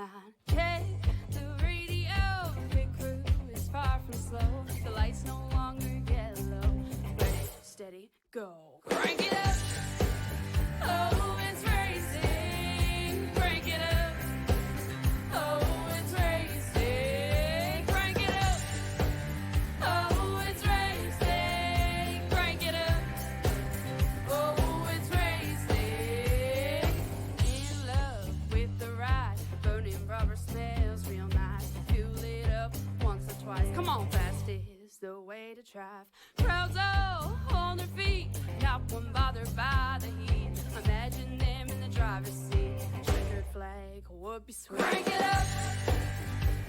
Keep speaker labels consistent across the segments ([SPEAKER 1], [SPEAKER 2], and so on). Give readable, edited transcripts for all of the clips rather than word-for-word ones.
[SPEAKER 1] line. Check the radio, pit crew is far from slow. The lights no longer yellow. Ready, steady, go. Crank it up. Oh, it's racing. Crank it up. Oh, it's racing. Crank it up. Oh, it's racing. Crank it up. Oh, it's racing. In love with the ride. Burning rubber smells real nice. Fuel it up once or twice. Come on, fast is the way to drive. Crowds all on their feet, not one bothered by the heat. Imagine them in the driver's seat. Checkered flag would be sweet. Crank it up.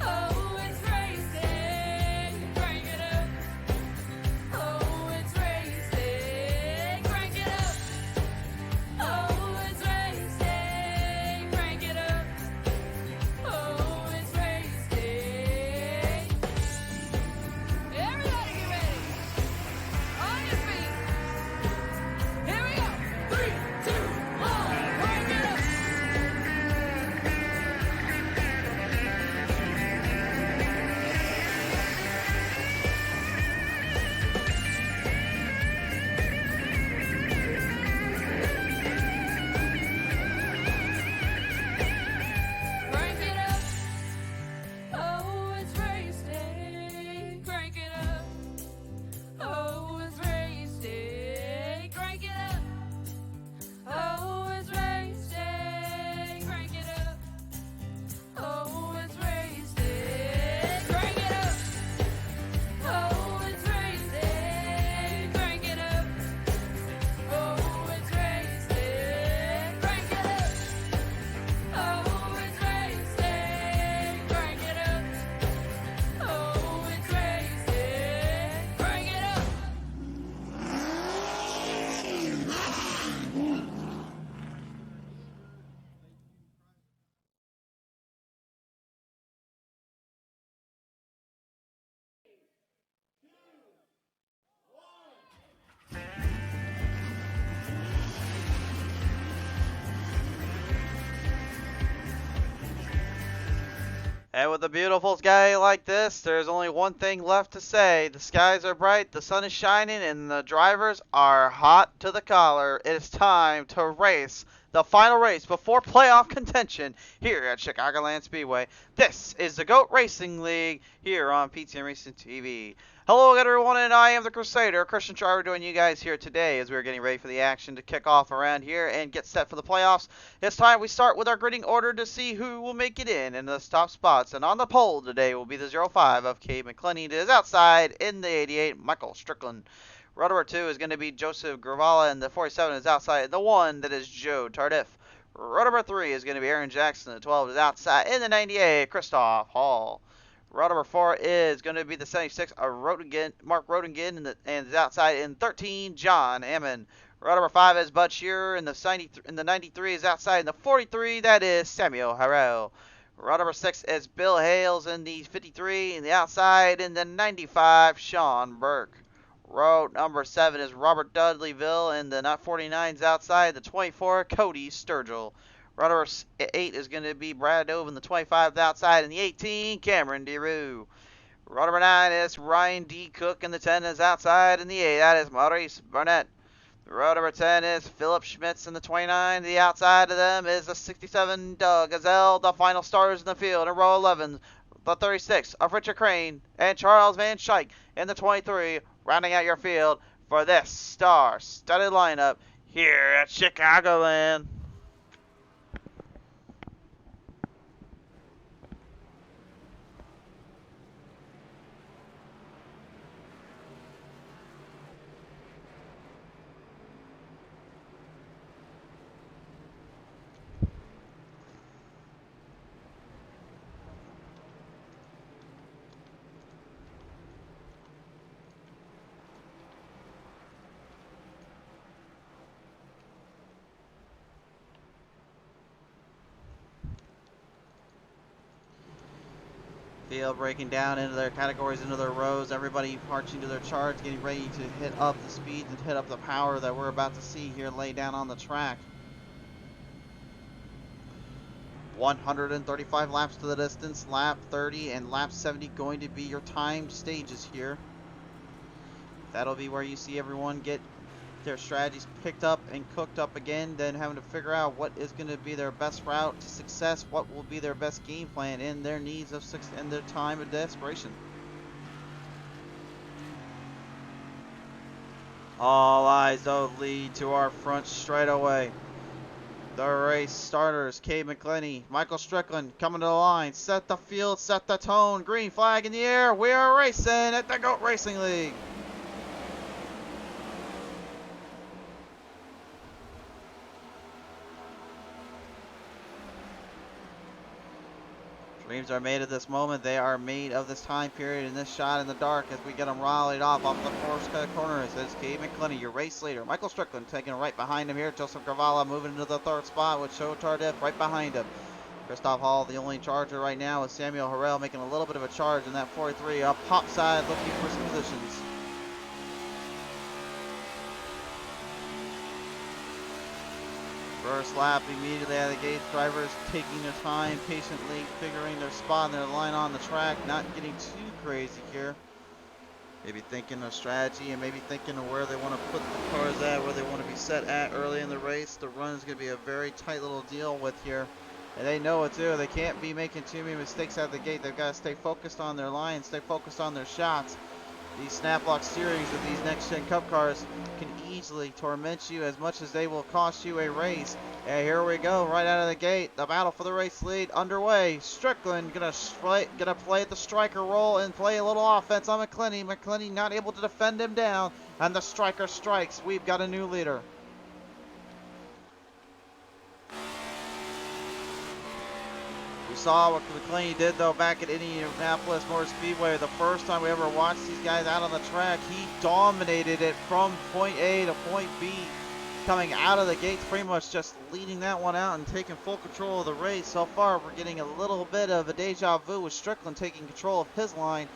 [SPEAKER 1] Oh, it's racing. Crank it up. Oh, it's racing. Crank it up. Oh, it's racing. Crank it up. Oh, it's racing. Everybody get ready. On your feet. Here we go. 3, 2, 1. Crank it up. Crank it up. Oh, it's racing. Crank it up. Oh, it's racing. Crank it up. Oh, it's racing. Crank it up. Oh, it's racing. Crank it up. Oh, it's racing. Crank it up. Oh, it's racing. Crank it up. Oh, it's racing. Crank it up. Oh, it's racing. Crank it up.
[SPEAKER 2] And with a beautiful sky like this, there's only one thing left to say. The skies are bright, the sun is shining, and the drivers are hot to the collar. It is time to race the final race before playoff contention here at Chicagoland Speedway. This is the GOAT Racing League here on PTM Racing TV. Hello everyone, and I am the Crusader, Christian Driver, joining you guys here today as we're getting ready for the action to kick off around here and get set for the playoffs. It's time we start with our grading order to see who will make it in the top spots. And on the pole today will be the 05 of Cade McClenny. It is outside in the 88, Michael Strickland. Row number 2 is going to be Joseph Gravala, and the 47 is outside the 1, that is Joe Tardif. Row number 3 is going to be Aaron Jackson, the 12 is outside in the 98, Christoph Hall. Row number 4 is going to be the 76 of Mark Rodingen, and is outside in 13, John Ammon. Row number 5 is Bud Shearer, and the 93 is outside in the 43, that is Samuel Harrell. Row number 6 is Bill Hales in the 53, and the outside in the 95, Sean Burke. Row number 7 is Robert Dudleyville, and the 49 is outside the 24, Cody Sturgill. Row number 8 is going to be Brad Dove, and the 25 is outside, and the 18, Cameron DeRue. Row number 9 is Ryan D. Cook, and the 10 is outside, and the 8, that is Maurice Barnett. Row number 10 is Philip Schmitz, and the 29, the outside of them is the 67, Doug Gazelle. The final stars in the field in row 11, the 36 of Richard Crane and Charles Van Schaik, and the 23, rounding out your field for this star-studded lineup here at Chicagoland. Field breaking down into their categories, into their rows, everybody marching to their charts, getting ready to hit up the speeds and hit up the power that we're about to see here laid down on the track. 135 laps to the distance. Lap 30 and lap 70 going to be your timed stages here. That'll be where you see everyone get their strategies picked up and cooked up again, then having to figure out what is going to be their best route to success, what will be their best game plan, and their needs of and their time of desperation. All eyes don't lead to our front straightaway. The race starters, Cade McClenny, Michael Strickland coming to the line. Set the field, set the tone. Green flag in the air. We are racing at the GOAT Racing League. Dreams are made of this moment. They are made of this time period and this shot in the dark as we get them rallied off the first corner. It says Cade McClenny, your race leader. Michael Strickland taking right behind him here. Joseph Gravala moving into the third spot with Joe Tardif right behind him. Christoph Hall, the only charger right now, with Samuel Harrell making a little bit of a charge in that 43 up top side, looking for some positions. First lap immediately out of the gate, drivers taking their time, patiently figuring their spot and their line on the track, not getting too crazy here. Maybe thinking of strategy and maybe thinking of where they want to put the cars at, where they want to be set at early in the race. The run is going to be a very tight little deal with here. And they know it too. They can't be making too many mistakes out of the gate. They've got to stay focused on their lines, stay focused on their shots. These snap-lock series of these next-gen Cup cars can easily torment you as much as they will cost you a race. And here we go, right out of the gate. The battle for the race lead underway. Strickland gonna play the striker role and play a little offense on McClenny. McClenny not able to defend him down, and the striker strikes. We've got a new leader. We saw what McClenny did though back at Indianapolis Motor Speedway. The first time we ever watched these guys out on the track, he dominated it from point A to point B, coming out of the gates, pretty much just leading that one out and taking full control of the race. So far, we're getting a little bit of a deja vu with Strickland taking control of his line,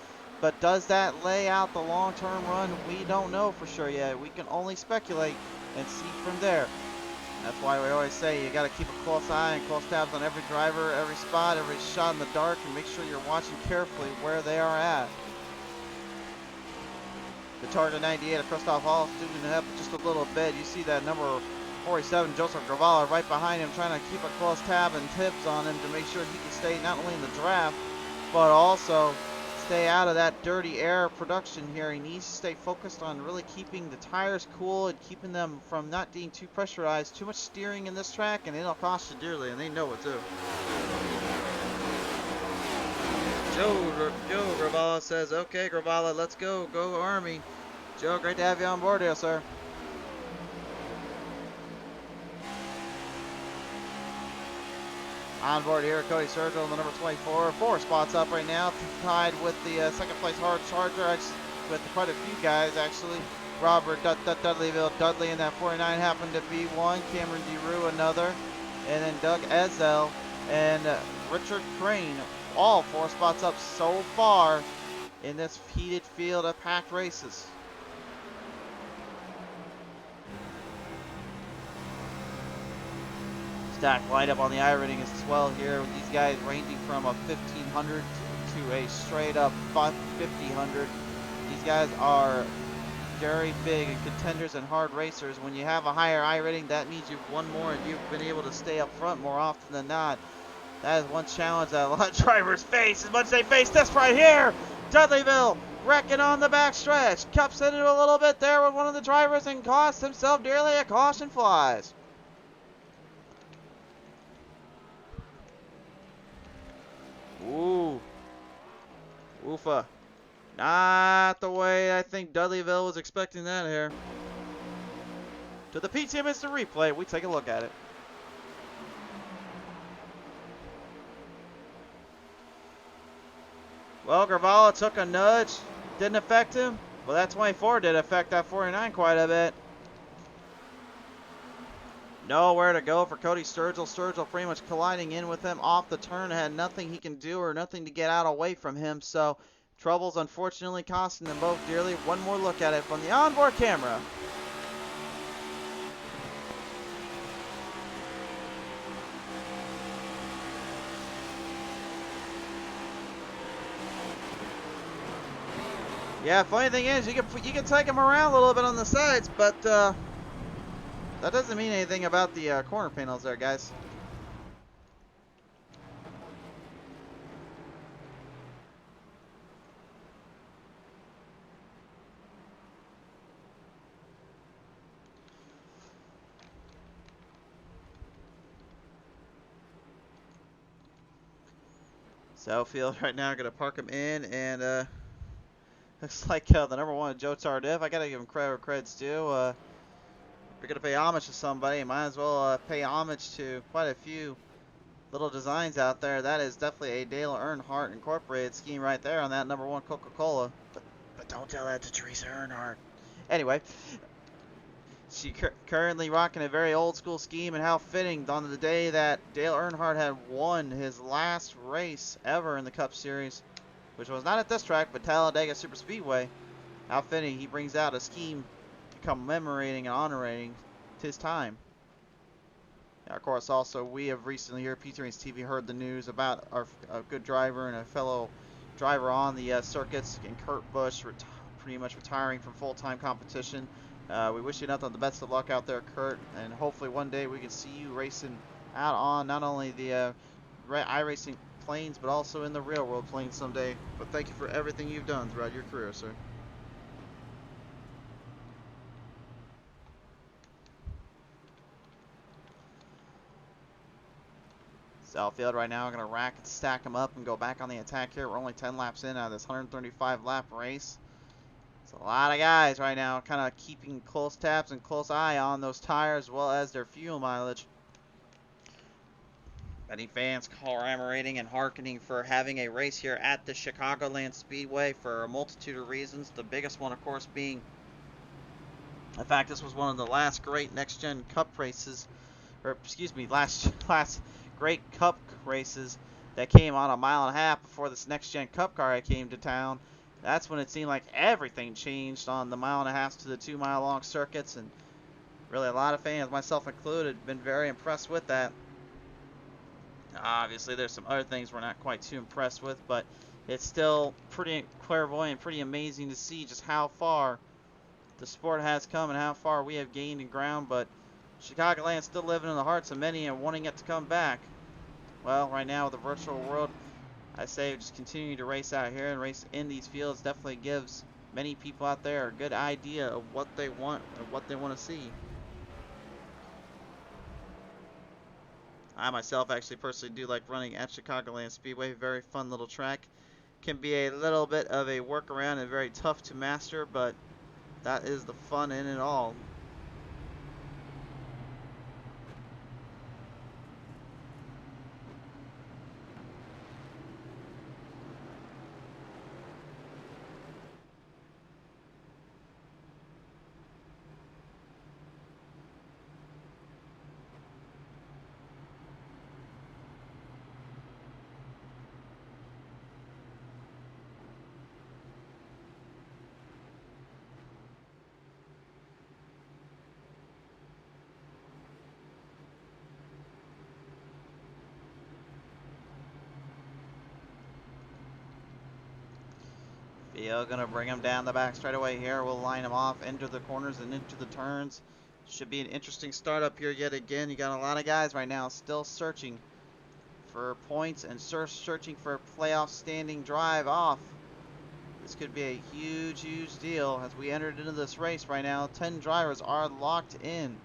[SPEAKER 2] but does that lay out the long-term run? We don't know for sure yet. We can only speculate and see from there. That's why we always say you got to keep a close eye and close tabs on every driver, every spot, every shot in the dark, and make sure you're watching carefully where they are at. The Target 98 of Christoph Hall student up just a little bit. You see that number 47, Joseph Gravala, right behind him, trying to keep a close tab and tips on him to make sure he can stay not only in the draft, but also stay out of that dirty air production here. He needs to stay focused on really keeping the tires cool and keeping them from not being too pressurized. Too much steering in this track and it'll cost you dearly, and they know it too. Joe Gravala says, okay, Gravala, let's go. Go Army. Joe, great to have you on board here, sir. On board here, Cody Sturgill, the number 24. 4 spots up right now, tied with the second place hard charger, with quite a few guys actually. Robert Dudleyville, Dudley in that 49 happened to be one. Cameron DeRue another. And then Doug Ezel and Richard Crane. All 4 spots up so far in this heated field of packed races. Stack lineup on the iRating as well here, with these guys ranging from a 1500 to a straight up 5000. These guys are very big and contenders and hard racers. When you have a higher iRating, that means you've won more and you've been able to stay up front more often than not. That is one challenge that a lot of drivers face, as much as they face this right here. Dudleyville wrecking on the backstretch. Cups into a little bit there with one of the drivers and cost himself dearly. A caution flies. Ooh. Oofa. Not the way I think Dudleyville was expecting that here. To the PTM Instant Replay, we take a look at it. Well, Gravala took a nudge. Didn't affect him. Well, that 24 did affect that 49 quite a bit. Nowhere to go for Cody Sturgill. Sturgill pretty much colliding in with him off the turn. Had nothing he can do or nothing to get out away from him. So troubles unfortunately costing them both dearly. One more look at it from the onboard camera. Yeah, funny thing is, you can take them around a little bit on the sides, but that doesn't mean anything about the corner panels there, guys. Southfield right now, gonna park him in, and looks like the number one Joe Tardif. I gotta give him credit where credit's due. If you're gonna pay homage to somebody, you might as well pay homage to quite a few little designs out there. That is definitely a Dale Earnhardt Incorporated scheme right there on that number one Coca-Cola. But don't tell that to Teresa Earnhardt. Anyway, she currently rocking a very old school scheme, and how fitting on the day that Dale Earnhardt had won his last race ever in the Cup Series, which was not at this track, but Talladega Super Speedway. How fitting he brings out a scheme commemorating and honoring his time. Now, of course, also, we have recently here at PTM Racing TV heard the news about a good driver and a fellow driver on the circuits, and Kurt Busch pretty much retiring from full-time competition. We wish you nothing but the best of luck out there, Kurt, and hopefully one day we can see you racing out on not only the iRacing planes, but also in the real world planes someday. But thank you for everything you've done throughout your career, sir. Southfield right now, going to rack and stack them up and go back on the attack here. We're only 10 laps in out of this 135 lap race. It's a lot of guys right now kind of keeping close tabs and close eye on those tires as well as their fuel mileage. Many fans commemorating and hearkening for having a race here at the Chicagoland Speedway for a multitude of reasons. The biggest one, of course, being the fact this was one of the last great next-gen Cup races, or excuse me, last great Cup races that came on a mile and a half before this next-gen Cup car came to town. That's when it seemed like everything changed on the mile and a half to the 2 mile long circuits, and really a lot of fans, myself included, been very impressed with that. Obviously, there's some other things we're not quite too impressed with, but it's still pretty clairvoyant, pretty amazing to see just how far the sport has come and how far we have gained in ground. But Chicagoland still living in the hearts of many and wanting it to come back. Well, right now with the virtual world, I say just continue to race out here and race in these fields definitely gives many people out there a good idea of what they want or what they want to see. I myself actually personally do like running at Chicagoland Speedway. Very fun little track. Can be a little bit of a workaround and very tough to master, but that is the fun in it all. Theo gonna bring him down the back straight away here. We'll line him off into the corners and into the turns. Should be an interesting start up here yet again. You got a lot of guys right now still searching for points and searching for a playoff standing drive off. This could be a huge, huge deal as we entered into this race right now. 10 drivers are locked in.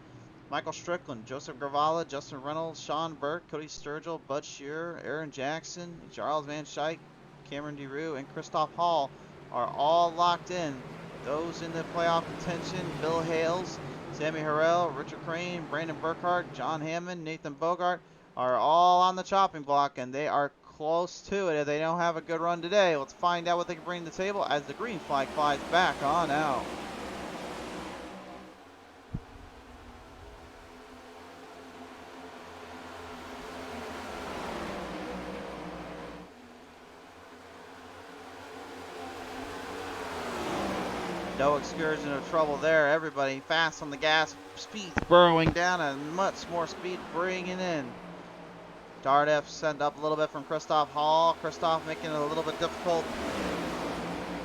[SPEAKER 2] Michael Strickland, Joseph Gravala, Justin Reynolds, Sean Burke, Cody Sturgill, Bud Shearer, Aaron Jackson, Charles Van Schaik, Cameron DeRue, and Christoph Hall are all locked in. Those in the playoff contention: Bill Hales, Sammy Harrell, Richard Crane, Brandon Burkhart, John Hammond, Nathan Bogart are all on the chopping block, and they are close to it if they don't have a good run today. Let's find out what they can bring to the table as the green flag flies back on out. No excursion of trouble there. Everybody fast on the gas, speed burrowing down, and much more speed bringing in. Tardif sent up a little bit from Christoph Hall. Christoph making it a little bit difficult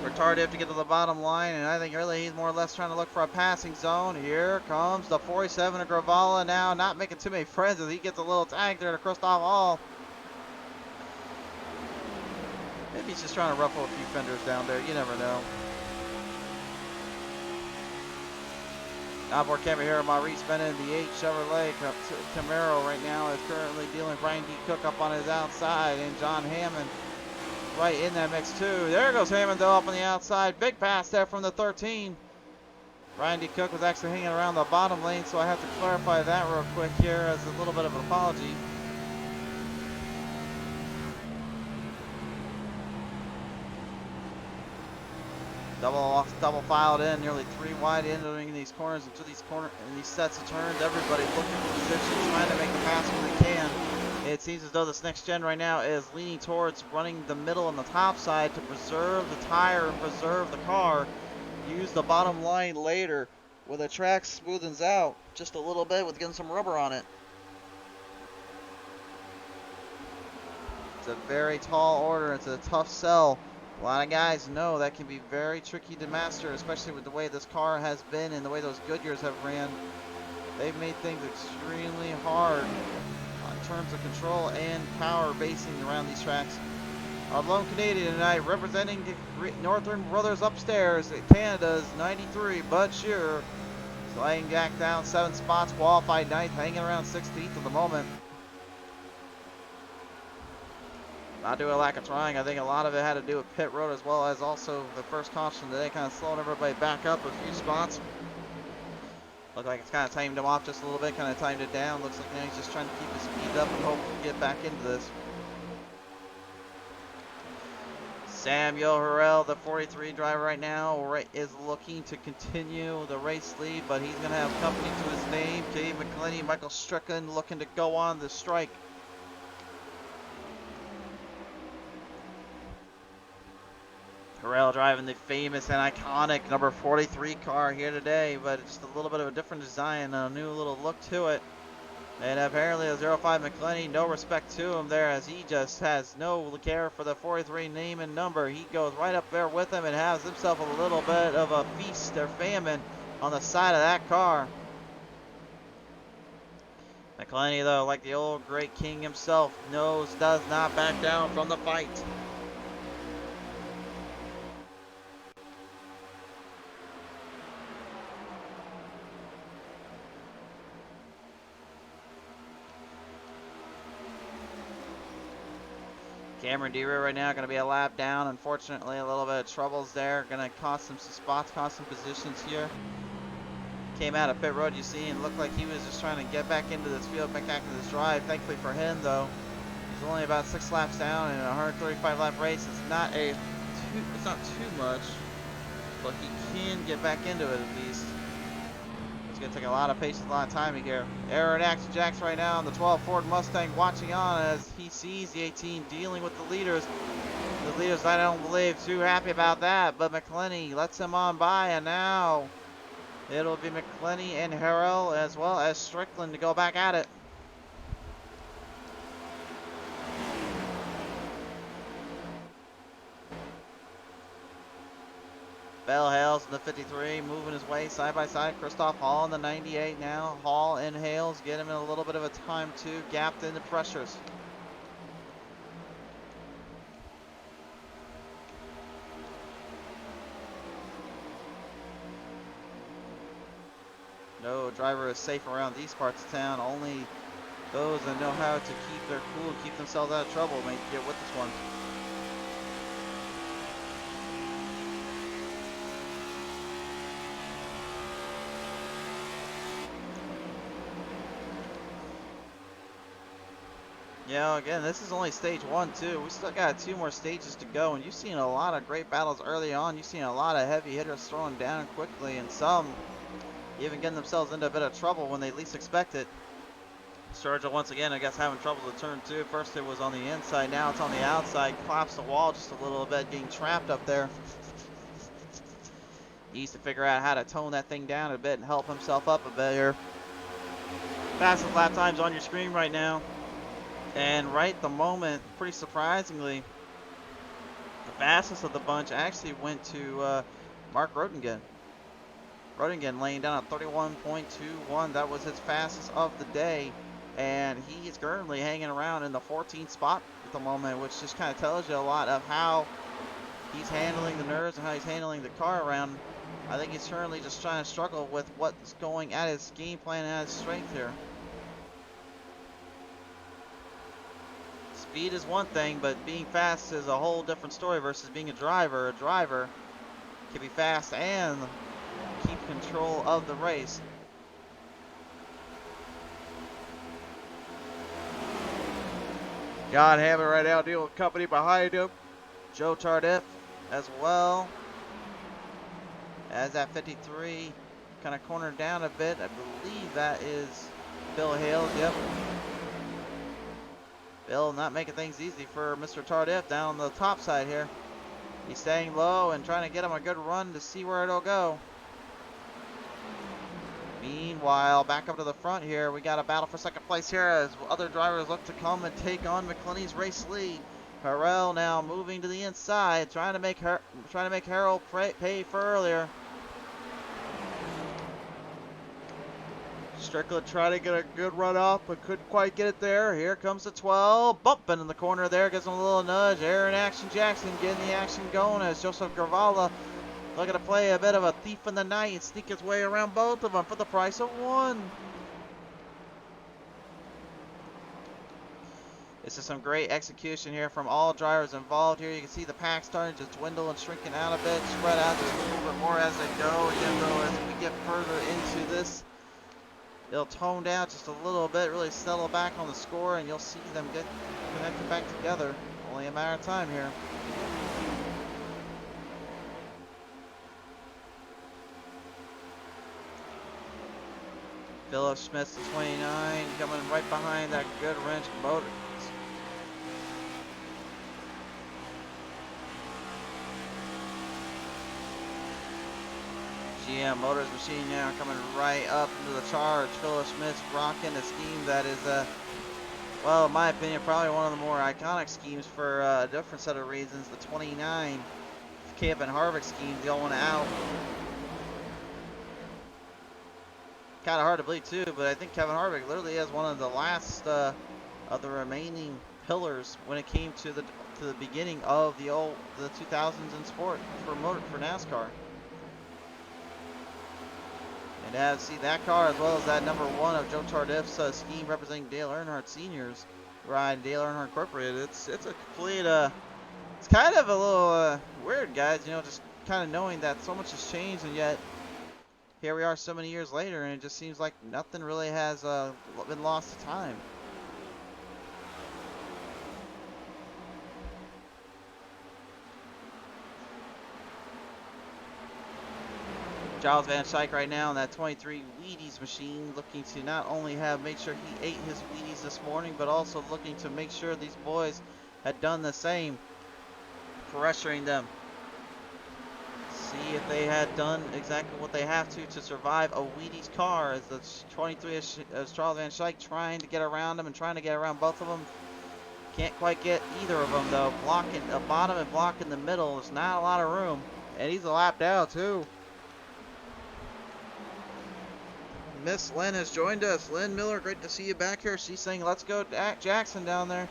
[SPEAKER 2] retarded to get to the bottom line, and I think really he's more or less trying to look for a passing zone. Here comes the 47 of Gravala now, not making too many friends as he gets a little tag there to Christoph Hall. Maybe he's just trying to ruffle a few fenders down there, you never know. Outboard camera here, Maurice Bennett, the 8 Chevrolet Camaro right now is currently dealing with Brian D. Cook up on his outside, and John Hammond right in that mix too. There goes Hammond though up on the outside. Big pass there from the 13. Brian D. Cook was actually hanging around the bottom lane, so I have to clarify that real quick here as a little bit of an apology. Double filed in, nearly 3 wide entering these corners into these sets of turns. Everybody looking for position, trying to make the pass when they can. It seems as though this next gen right now is leaning towards running the middle and the top side to preserve the tire and preserve the car. Use the bottom line later when the track smoothens out just a little bit with getting some rubber on it. It's a very tall order. It's a tough sell. A lot of guys know that can be very tricky to master, especially with the way this car has been and the way those Goodyears have ran. They've made things extremely hard in terms of control and power basing around these tracks. Our lone Canadian tonight representing the Northern Brothers upstairs at Canada's 93, Bud Shearer. Sliding back down 7 spots, qualified ninth, hanging around 16th at the moment. Not due to a lack of trying. I think a lot of it had to do with pit road as well as also the first caution today kind of slowing everybody back up a few spots. Looked like it's kind of timed him off just a little bit, kind of timed it down. Looks like now he's just trying to keep his speed up and hope to get back into this. Samuel Harrell, the 43 driver right now, is looking to continue the race lead, but he's going to have company to his name. Dave McClenny, Michael Strickland looking to go on the strike. Harrell driving the famous and iconic number 43 car here today, but just a little bit of a different design, a new little look to it. And apparently the 05 McClenny, no respect to him there as he just has no care for the 43 name and number. He goes right up there with him and has himself a little bit of a feast or famine on the side of that car. McClenny though, like the old great king himself, does not back down from the fight. Cameron Deere right now going to be a lap down. Unfortunately, a little bit of troubles there. Going to cost him some spots, cost some positions here. Came out of pit road, you see, and looked like he was just trying to get back into this field, back into this drive. Thankfully for him, though, he's only about 6 laps down in a 135 lap race. It's not too much, but he can get back into it at least. It's going to take a lot of patience, a lot of timing here. Aaron Action Jacks right now on the 12 Ford Mustang watching on as he sees the 18 dealing with the leaders. The leaders, I don't believe, too happy about that, but McClenny lets him on by, and now it'll be McClenny and Harrell as well as Strickland to go back at it. Bell Hales in the 53, moving his way side by side. Christoph Hall in the 98 now. Hall and Hales get him in a little bit of a time too, gapped in the pressures. No driver is safe around these parts of town. Only those that know how to keep their cool and keep themselves out of trouble may get with this one. Yeah, again, this is only stage 1 too. We still got 2 more stages to go, and you've seen a lot of great battles early on. You've seen a lot of heavy hitters throwing down quickly, and some even getting themselves into a bit of trouble when they least expect it. Sturgill once again, I guess, having trouble with turn 2. First it was on the inside, now it's on the outside. Claps the wall just a little bit, getting trapped up there. He needs to figure out how to tone that thing down a bit and help himself up a bit here. Fastest lap times on your screen right now. And right at the moment, pretty surprisingly, the fastest of the bunch actually went to Mark Rodingen. Rodingen laying down at 31.21. That was his fastest of the day. And he is currently hanging around in the 14th spot at the moment, which just kind of tells you a lot of how he's handling the nerves and how he's handling the car around. I think he's currently just trying to struggle with what's going at his game plan and at his strength here. Speed is one thing, but being fast is a whole different story versus being a driver. A driver can be fast and keep control of the race. God have it right now, deal with company behind him. Joe Tardif as well. As that 53 kind of cornered down a bit. I believe that is Bill Hales. Yep. Bill not making things easy for Mr. Tardif down on the top side here. He's staying low and trying to get him a good run to see where it'll go. Meanwhile, back up to the front here, we got a battle for second place here as other drivers look to come and take on McClenny's race lead. Harrell now moving to the inside, trying to make Harold pay for earlier. Strickland trying to get a good run off, but couldn't quite get it there. Here comes the 12, bumping in the corner there, gives him a little nudge. Aaron Action Jackson getting the action going as Joseph Gravala looking to play a bit of a thief in the night and sneak his way around both of them for the price of one. This is some great execution here from all drivers involved here. You can see the pack starting to dwindle and shrinking out a bit, spread out just a little bit more as they go. Again, though, as we get further into this, they'll tone down just a little bit, really settle back on the score, and you'll see them get connected back together. Only a matter of time here. Philip Smith, the 29, coming right behind that good wrench motor. GM Motors machine now coming right up into the charge. Philip Smith rocking a scheme that is, well, in my opinion, probably one of the more iconic schemes for a different set of reasons. The 29 Kevin Harvick scheme going out. Kind of hard to believe too, but I think Kevin Harvick literally has one of the last of the remaining pillars when it came to the beginning of the 2000s in sport for NASCAR. And to have see that car as well as that number 1 of Joe Tardif's scheme representing Dale Earnhardt Sr.'s ride, Dale Earnhardt Incorporated. It's a complete it's kind of a little weird, guys. You know, just kind of knowing that so much has changed, and yet here we are so many years later, and it just seems like nothing really has been lost to time. Giles Van Schaik right now in that 23 Wheaties machine, looking to not only have made sure he ate his Wheaties this morning, but also looking to make sure these boys had done the same, pressuring them. See if they had done exactly what they have to survive a Wheaties car, as the 23 as Charles Van Schaik trying to get around them and trying to get around both of them. Can't quite get either of them though. Blocking the bottom and blocking the middle. There's not a lot of room, and he's a lap down too. Miss Lynn has joined us. Lynn Miller, great to see you back here. She's saying, let's go Jackson down there.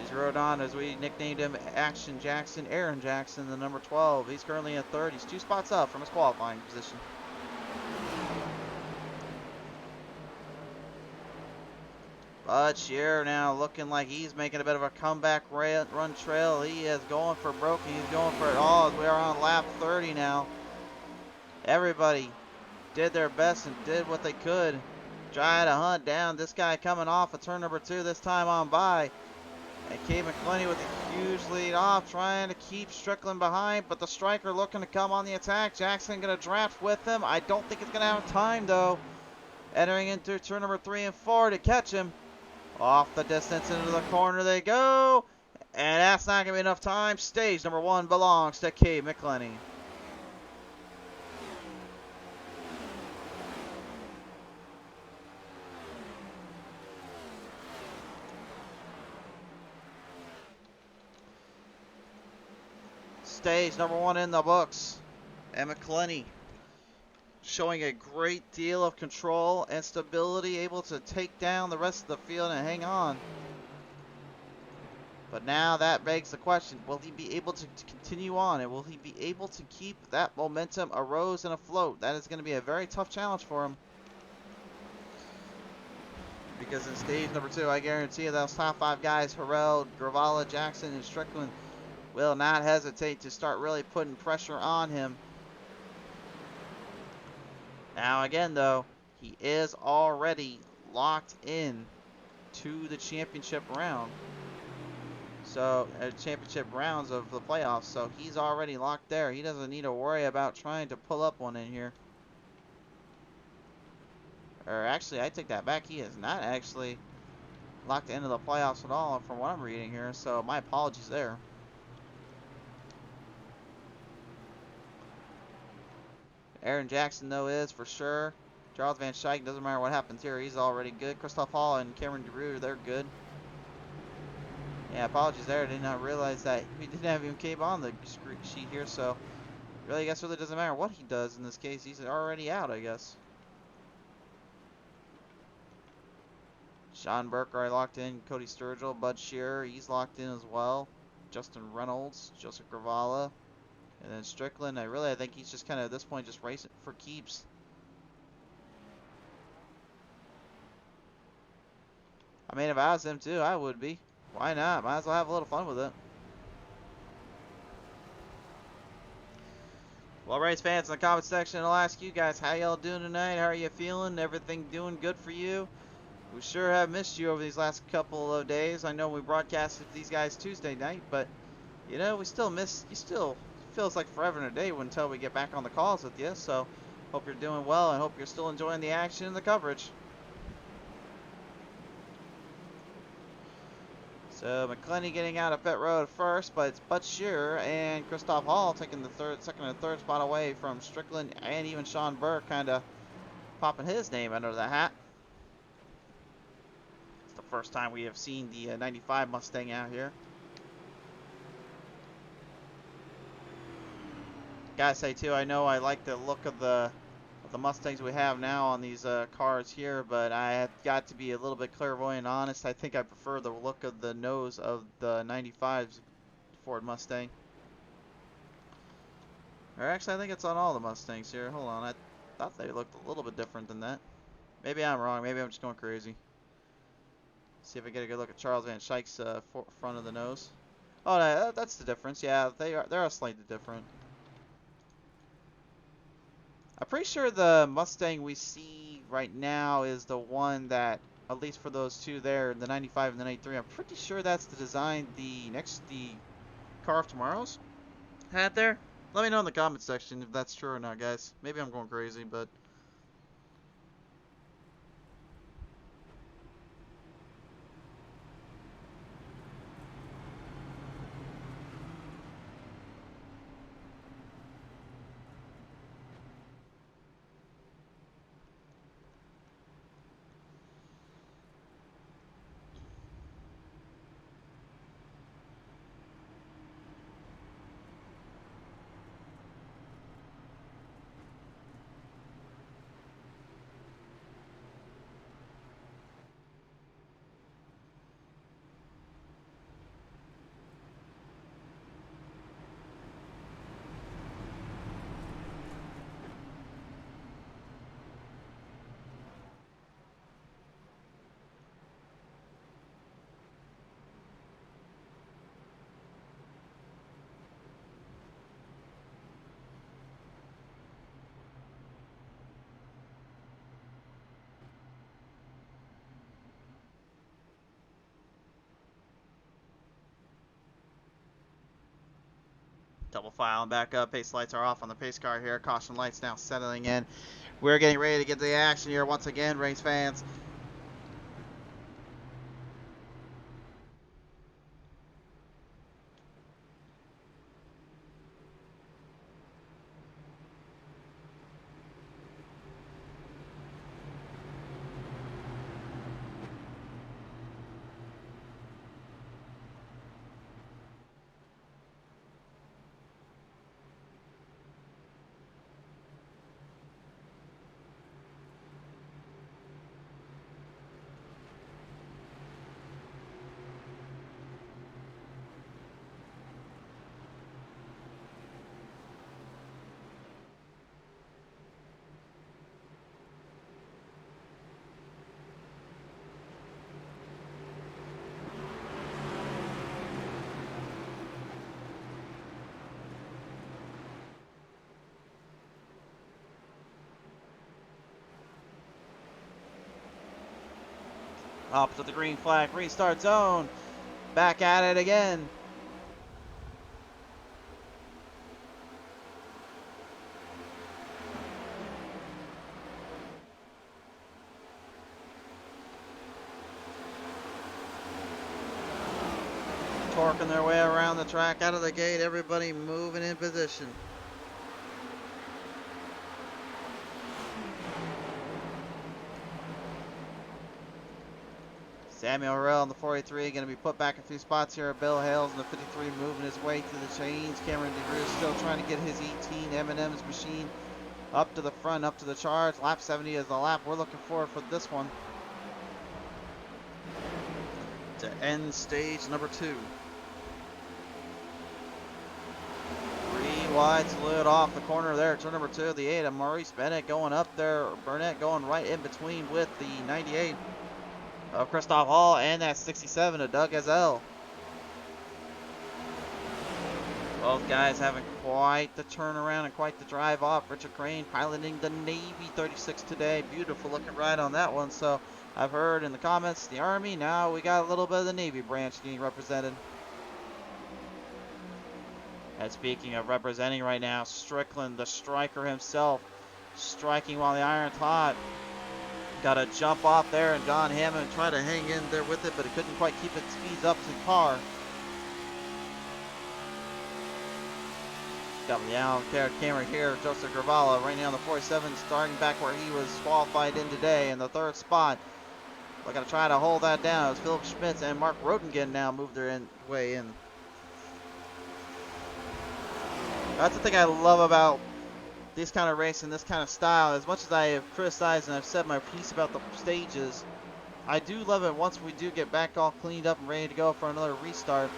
[SPEAKER 2] She's rode on, as we nicknamed him, Action Jackson, Aaron Jackson, the number 12. He's currently in third. He's 2 spots up from his qualifying position. Bud Shearer now looking like he's making a bit of a comeback run trail. He is going for broke. He's going for it all as we are on lap 30 now. Everybody did their best and did what they could. Try to hunt down this guy coming off of turn number 2 this time on by. And Cade McClenny with a huge lead off, trying to keep Strickland behind, but the striker looking to come on the attack. Jackson going to draft with him. I don't think it's going to have time though. Entering into turn number 3 and 4 to catch him. Off the distance into the corner they go. And that's not going to be enough time. Stage number 1 belongs to Cade McClenny. Stage number 1 in the books. And McClenny showing a great deal of control and stability, able to take down the rest of the field and hang on. But now that begs the question, will he be able to continue on, and will he be able to keep that momentum arose and afloat? That is going to be a very tough challenge for him. Because in stage number 2, I guarantee you those top 5 guys, Harrell, Gravala, Jackson, and Strickland, will not hesitate to start really putting pressure on him. Now again though, he is already locked in to the championship round. So, championship rounds of the playoffs, so he's already locked there. He doesn't need to worry about trying to pull up one in here. Or actually, I take that back. He is not actually locked into the playoffs at all from what I'm reading here, so my apologies there. Aaron Jackson, though, is for sure. Charles Van Schaik, doesn't matter what happens here. He's already good. Christoph Hall and Cameron DeRue, they're good. Yeah, apologies there. I did not realize that we didn't have him Cabe on the sheet here, so really, I guess really doesn't matter what he does in this case. He's already out, I guess. Sean Burke already locked in. Cody Sturgill, Bud Shearer, he's locked in as well. Justin Reynolds, Joseph Gravala, and then Strickland. I think he's just kind of at this point just racing for keeps. I mean, if I was him too, I would be. Why not? Might as well have a little fun with it. Well, race fans in the comment section, I'll ask you guys, how y'all doing tonight? How are you feeling? Everything doing good for you? We sure have missed you over these last couple of days. I know we broadcasted these guys Tuesday night, but you know, we still miss you. Still feels like forever and a day until we get back on the calls with you. So hope you're doing well and hope you're still enjoying the action and the coverage. So McClenny getting out of pit road first, but it's Bud Shearer and Christoph Hall taking the second and third spot away from Strickland, and even Sean Burke kind of popping his name under the hat. It's the first time we have seen the 95 Mustang out here. Gotta say too, I know I like the look of the Mustangs we have now on these cars here, but I have got to be a little bit clairvoyant and honest. I think I prefer the look of the nose of the 95's Ford Mustang. Or actually, I think it's on all the Mustangs here. Hold on, I thought they looked a little bit different than that. Maybe I'm wrong. Maybe I'm just going crazy. See if I get a good look at Charles Van Schaik's front of the nose. Oh, no, that's the difference. Yeah, they're slightly different. I'm pretty sure the Mustang we see right now is the one that, at least for those two there, the 95 and the 93, I'm pretty sure that's the design the Car of Tomorrow's had there. Let me know in the comment section if that's true or not, guys. Maybe I'm going crazy, but double filing back up. Pace lights are off on the pace car here. Caution lights now settling in. We're getting ready to get to the action here once again, race fans.
[SPEAKER 3] Up to the green flag, restart zone. Back at it again. Torquing their way around the track out of the gate. Everybody moving in position. Samuel Rell in the 43 going to be put back a few spots here. Bill Hales in the 53 moving his way through the chains. Cameron DeGrew still trying to get his 18 M&M's machine up to the front, up to the charge. Lap 70 is the lap we're looking for this one. To end stage number 2. 3 wide salute off the corner there. Turn number 2, the 8 of Maurice Bennett going up there. Burnett going right in between with the 98 of Christoph Hall and that 67 of Doug Gazelle. Both guys having quite the turnaround and quite the drive off. Richard Crane piloting the Navy 36 today. Beautiful looking ride on that one. So I've heard in the comments, the Army, now we got a little bit of the Navy branch getting represented. And speaking of representing right now, Strickland, the striker himself, striking while the iron's hot. Got a jump off there, and John Hammond tried to hang in there with it, but he couldn't quite keep its speeds up to par. Got the Allen camera here. Joseph Gravala right now in the 47, starting back where he was qualified in today in the 3rd spot. They're going to try to hold that down as Philip Schmitz and Mark Rodingen now move their way in. That's the thing I love about this kind of racing, this kind of style. As much as I have criticized and I've said my piece about the stages, I do love it once we do get back all cleaned up and ready to go for another restart.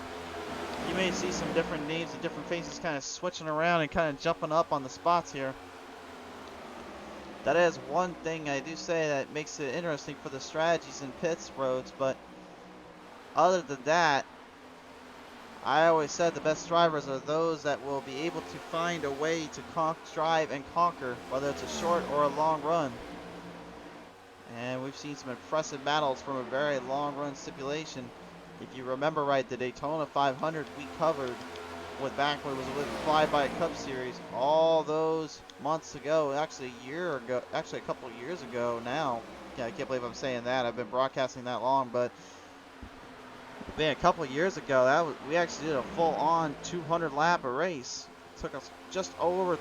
[SPEAKER 3] You may see some different names and different faces kind of switching around and kind of jumping up on the spots here. That is one thing I do say that makes it interesting for the strategies in pits roads, but other than that, I always said the best drivers are those that will be able to find a way to drive and conquer, whether it's a short or a long run. And we've seen some impressive battles from a very long run stipulation. If you remember right, the Daytona 500 we covered with back when it was with the Fly-By Cup Series all those months ago, actually a year ago, actually a couple of years ago now. Yeah, I can't believe I'm saying that. I've been broadcasting that long, but man, a couple of years ago, we actually did a full-on 200-lap race. It took us just over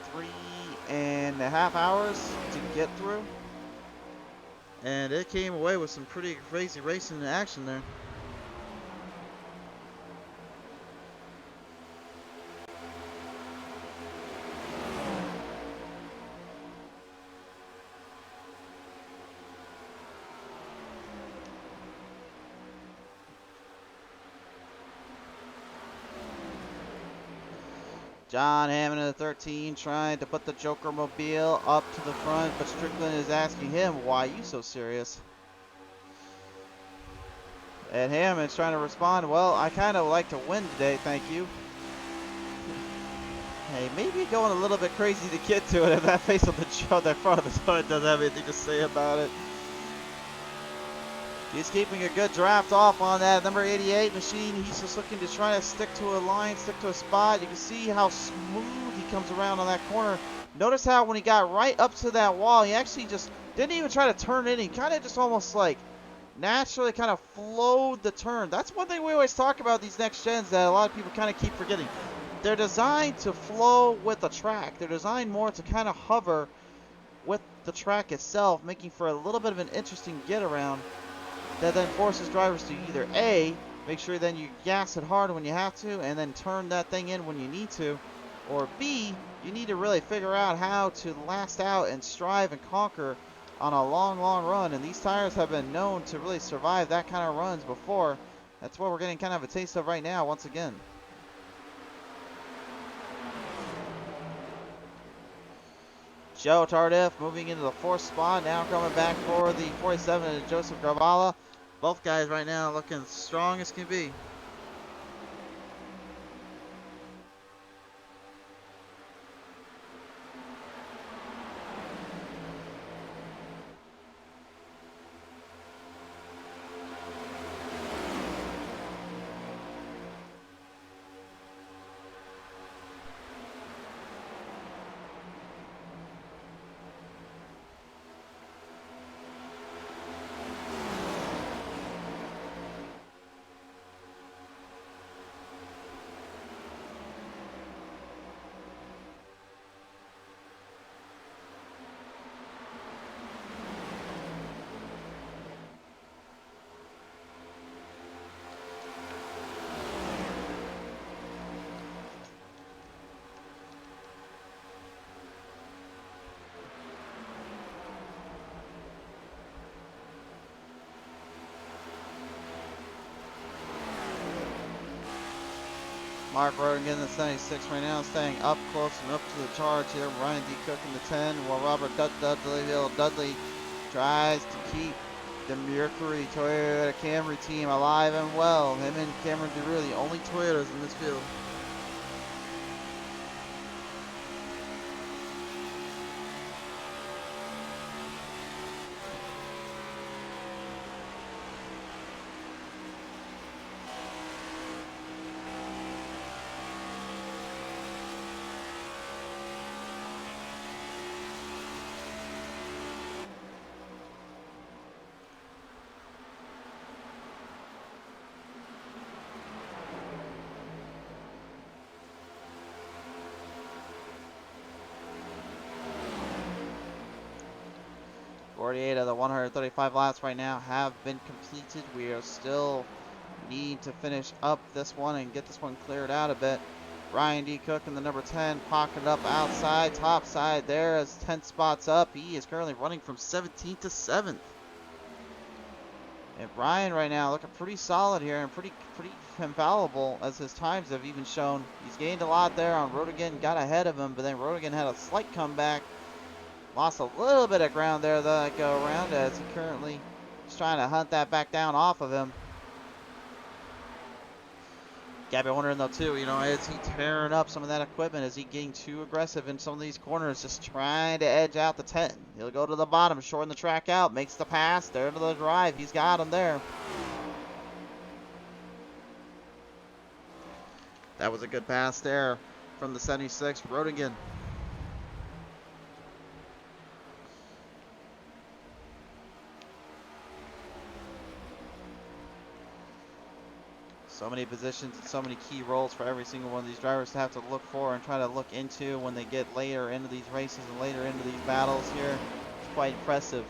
[SPEAKER 3] 3.5 hours to get through, and it came away with some pretty crazy racing in action there. John Hammond in the 13 trying to put the Joker Mobile up to the front, but Strickland is asking him, why are you so serious? And Hammond's trying to respond, well, I kind of like to win today, thank you. Hey, maybe going a little bit crazy to get to it if that face on the front of his hood doesn't have anything to say about it. He's keeping a good draft off on that number 88 machine. He's just looking to try to stick to a line, stick to a spot. You can see how smooth he comes around on that corner. Notice how when he got right up to that wall, he actually just didn't even try to turn in. He kind of just almost like naturally kind of flowed the turn. That's one thing we always talk about these next gens that a lot of people kind of keep forgetting. They're designed to flow with the track. They're designed more to kind of hover with the track itself, making for a little bit of an interesting get around. That then forces drivers to either A, make sure then you gas it hard when you have to and then turn that thing in when you need to, or B, you need to really figure out how to last out and strive and conquer on a long, long run. And these tires have been known to really survive that kind of runs before. That's what we're getting kind of a taste of right now once again. Joe Tardif moving into the 4th spot, now coming back for the 47 of Joseph Gravala. Both guys right now looking strong as can be. Mark Rodigan in the 76 right now, staying up close and up to the charge here. Ryan D. Cook in the 10, while Robert Dudley tries to keep the Mercury Toyota Camry team alive and well. Him and Cameron DeRue, the only Toyotas in this field. Forty-eight of the 135 laps right now have been completed. We are still need to finish up this one and get this one cleared out a bit. Ryan D. Cook in the number 10, pocketed up outside, top side there as 10 spots up. He is currently running from 17th to 7th. And Ryan right now looking pretty solid here and pretty infallible as his times have even shown. He's gained a lot there on Rodigan, got ahead of him, but then Rodigan had a slight comeback. Lost a little bit of ground there that go around as he currently is trying to hunt that back down off of him. Gotta be wondering though too, you know, is he tearing up some of that equipment? Is he getting too aggressive in some of these corners, just trying to edge out the 10? He'll go to the bottom, shorten the track out, makes the pass, there to the drive. He's got him there. That was a good pass there from the 76, Rodigan. So many positions and so many key roles for every single one of these drivers to have to look for and try to look into when they get later into these races and later into these battles here. It's quite impressive.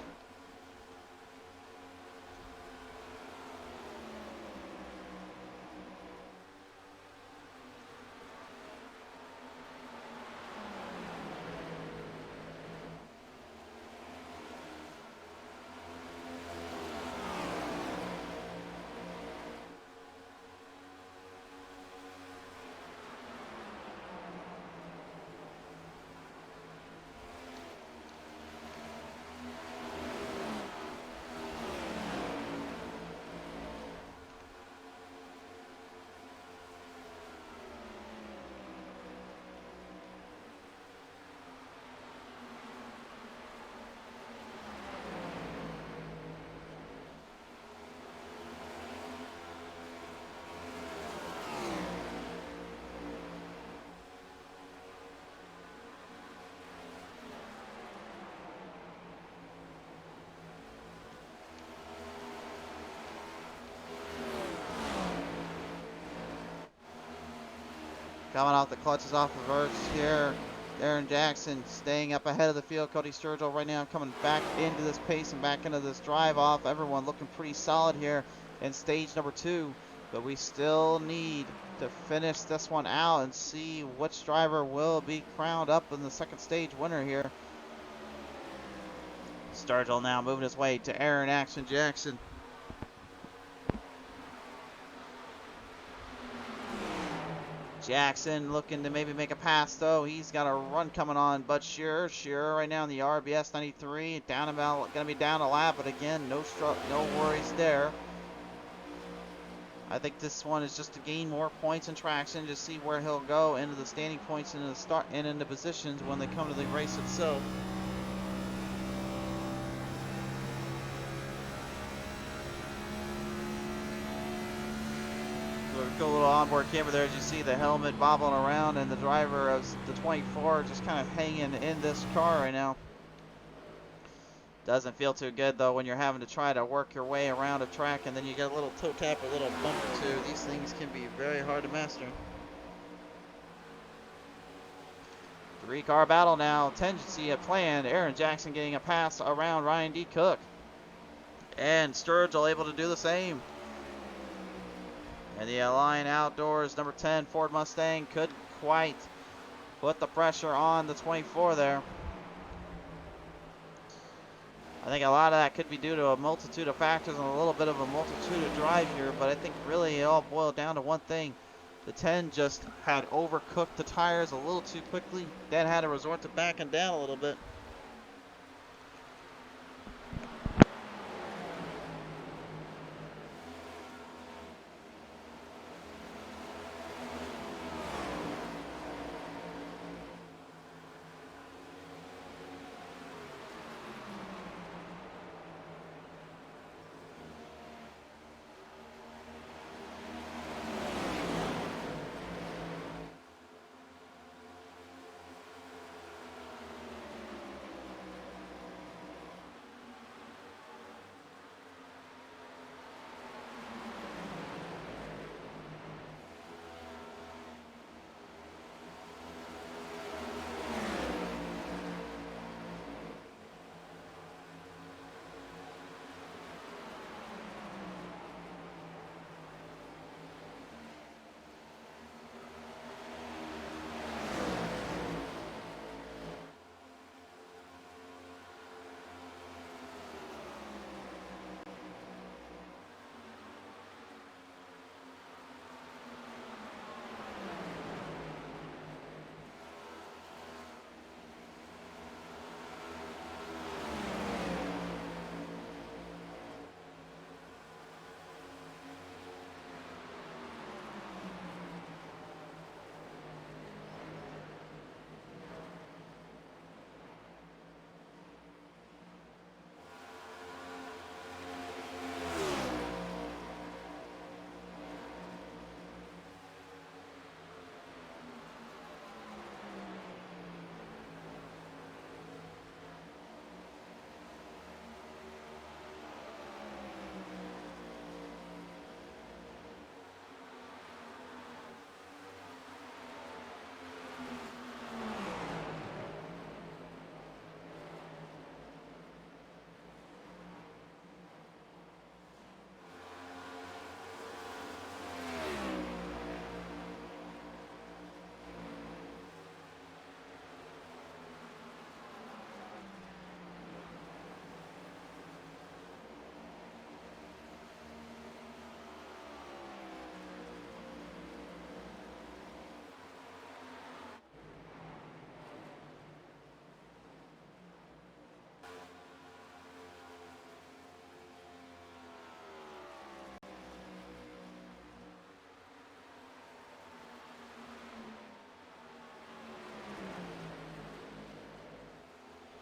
[SPEAKER 3] Coming off the clutches off the verge here. Aaron Jackson staying up ahead of the field. Cody Sturgill right now coming back into this pace and back into this drive off. Everyone looking pretty solid here in stage number 2. But we still need to finish this one out and see which driver will be crowned up in the second stage winner here. Sturgill now moving his way to Aaron Action Jackson. Jackson looking to maybe make a pass though. He's got a run coming on. Bud Shearer right now in the RBS 93. Down about, gonna be down a lap, but again, no worries there. I think this one is just to gain more points and traction, just see where he'll go into the standing points and into the start and into positions when they come to the race itself. Go a little onboard camera there as you see the helmet bobbling around and the driver of the 24 just kind of hanging in this car right now. Doesn't feel too good though when you're having to try to work your way around a track and then you get a little toe tap or a little bump or two. These things can be very hard to master. 3-car battle now. Tendency at planned. Aaron Jackson getting a pass around Ryan D. Cook. And Sturgill able to do the same. And the Alliant Outdoors number 10 Ford Mustang couldn't quite put the pressure on the 24 there. I think a lot of that could be due to a multitude of factors and a little bit of a multitude of drive here, but I think really it all boiled down to one thing. The 10 just had overcooked the tires a little too quickly, then had to resort to backing down a little bit.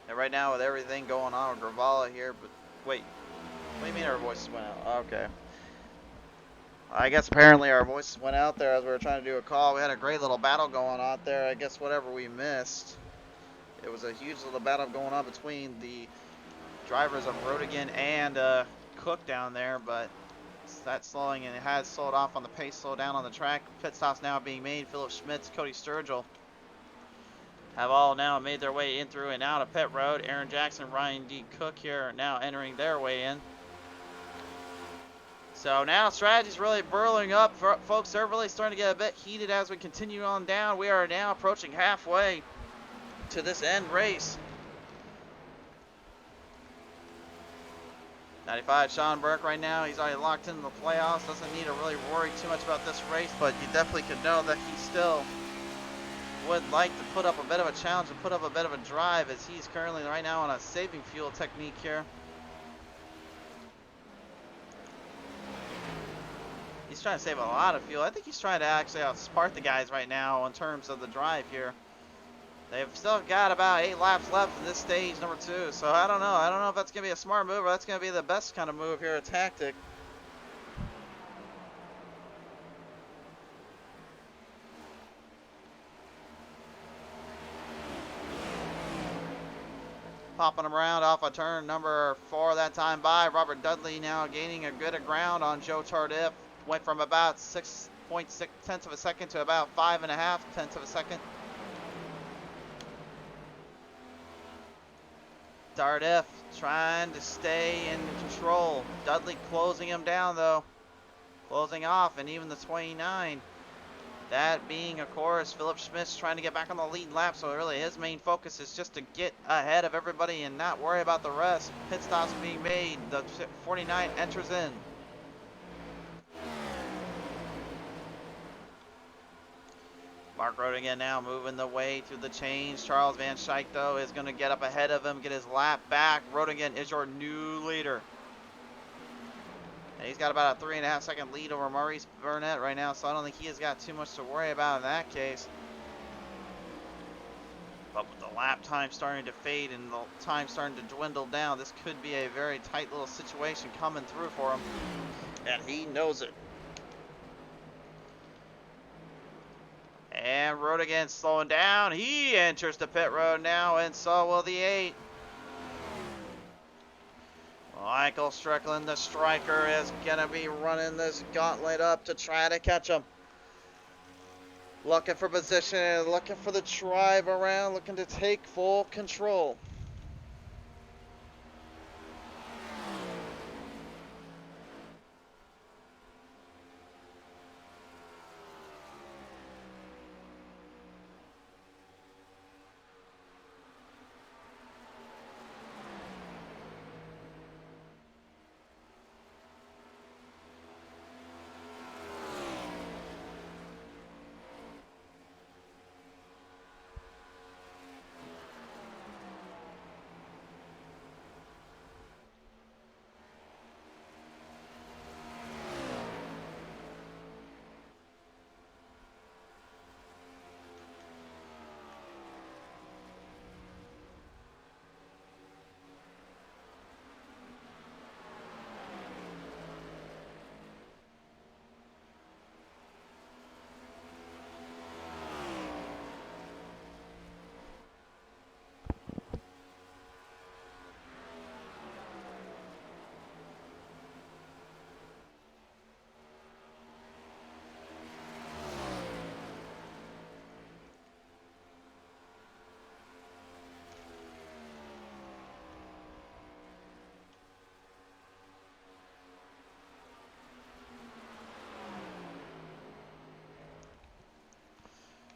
[SPEAKER 2] And right now with everything going on with Gravala here, but wait, what do you mean our voices went out? Okay. I guess apparently our voices went out there as we were trying to do a call. We had a great little battle going on there. I guess whatever we missed, it was a huge little battle going on between the drivers of Rodigan and Cook down there, but that's slowing, and it has slowed off on the pace, slowed down on the track. Pit stops now being made. Philip Schmitz, Cody Sturgill have all now made their way in through and out of pit road. Aaron Jackson, Ryan D. Cook here are now entering their way in. So now strategy's really burling up. Folks, they're really starting to get a bit heated as we continue on down. We are now approaching halfway to this end race. 95 Sean Burke right now, he's already locked into the playoffs. Doesn't need to really worry too much about this race, but you definitely could know that he still would like to put up a bit of a challenge and put up a bit of a drive, as he's currently right now on a saving fuel technique here. He's trying to save a lot of fuel. I think he's trying to actually outsmart the guys right now in terms of the drive here. They've still got about 8 laps left in this stage, number 2. So I don't know. I don't know if that's going to be a smart move or that's going to be the best kind of move here, a tactic. Popping them around off a turn number 4 that time by. Robert Dudley now gaining a good ground on Joe Tardif. Went from about 6.6 tenths of a second to about 5.5 tenths of a second. Tardif trying to stay in control. Dudley closing him down though. Closing off, and even the 29. That being, of course, Philip Schmitz trying to get back on the lead lap, so really his main focus is just to get ahead of everybody and not worry about the rest. Pit stops being made. The 49 enters in.
[SPEAKER 3] Mark Rodigan now moving the way through the change. Charles Van Schaik, though, is going to get up ahead of him, get his lap back. Rodigan is your new leader. And he's got about a 3.5 second lead over Maurice Burnett right now, so I don't think he has got too much to worry about in that case. But with the lap time starting to fade and the time starting to dwindle down, this could be a very tight little situation coming through for him. And he knows it. And Rodigan slowing down. He enters the pit road now, and so will the 8. Michael Strickland, the striker, is going to be running this gauntlet up to try to catch him. Looking for position, looking for the drive around, looking to take full control.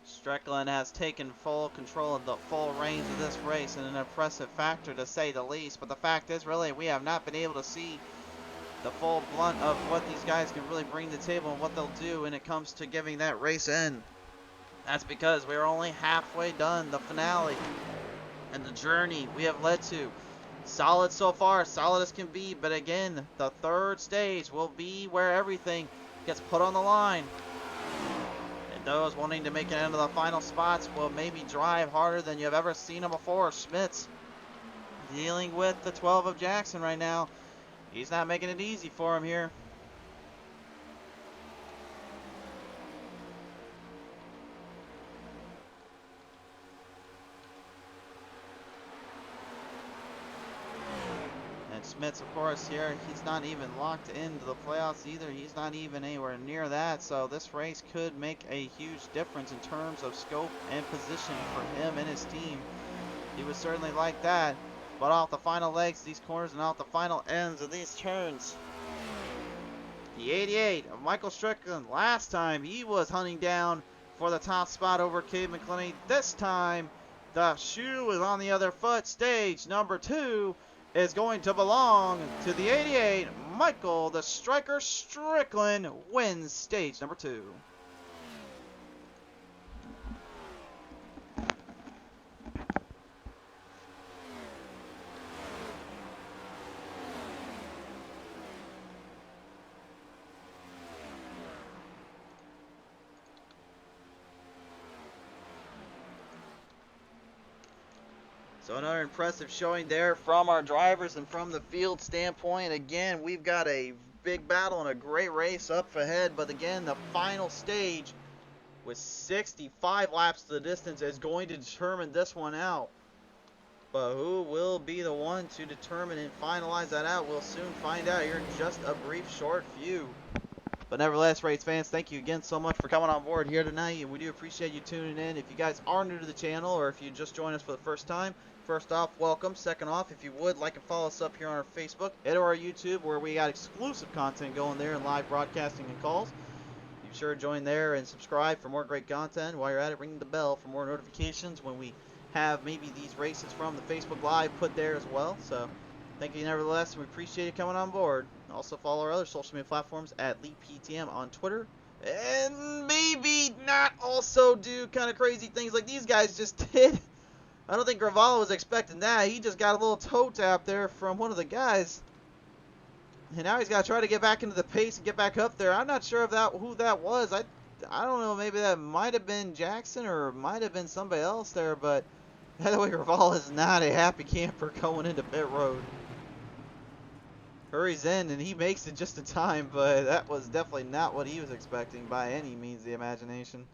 [SPEAKER 3] Strickland has taken full control of the full reins of this race in an impressive factor, to say the least. But the fact is, really, we have not been able to see the full blunt of what these guys can really bring to the table and what they'll do when it comes to giving that race in. That's because we're only halfway done, the finale, and the journey we have led to. Solid so far, solid as can be, but again, the third stage will be where everything gets put on the line. Those wanting to make it into the final spots will maybe drive harder than you've ever seen them before. Schmitz dealing with the 12 of Jackson right now. He's not making it easy for him here. Schmitz, of course, here, he's not even locked into the playoffs either. He's not even anywhere near that. So this race could make a huge difference in terms of scope and position for him and his team. He would certainly like that. But off the final legs, these corners, and off the final ends of these turns, the 88 of Michael Strickland. Last time he was hunting down for the top spot over Cade McClenny. This time the shoe is on the other foot. Stage number 2 is going to belong to the 88. Michael the Striker Strickland wins stage number 2. So another impressive showing there from our drivers and from the field standpoint. Again, we've got a big battle and a great race up ahead. But again, the final stage with 65 laps to the distance is going to determine this one out. But who will be the one to determine and finalize that out? We'll soon find out here in just a brief short few. But nevertheless, race fans, thank you again so much for coming on board here tonight. And we do appreciate you tuning in. If you guys are new to the channel, or if you just joined us for the first time, first off, welcome. Second off, if you would like and follow us up here on our Facebook and or our YouTube, where we got exclusive content going there and live broadcasting and calls. Be sure to join there and subscribe for more great content. While you're at it, ring the bell for more notifications when we have maybe these races from the Facebook Live put there as well. So thank you nevertheless. We appreciate you coming on board. Also follow our other social media platforms at LeadPTM on Twitter, and maybe not also do kind of crazy things like these guys just did. I don't think Gravalo was expecting that. He just got a little toe tap there from one of the guys. And now he's got to try to get back into the pace and get back up there. I'm not sure who that was. I don't know. Maybe that might have been Jackson or might have been somebody else there. But either way, Gravalo is not a happy camper going into pit road. Hurries in and he makes it just in time, but that was definitely not what he was expecting by any means of the imagination.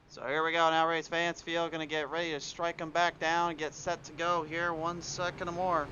[SPEAKER 3] So here we go now, race fans. Field going to get ready to strike them back down, get set to go here. 1 second or more.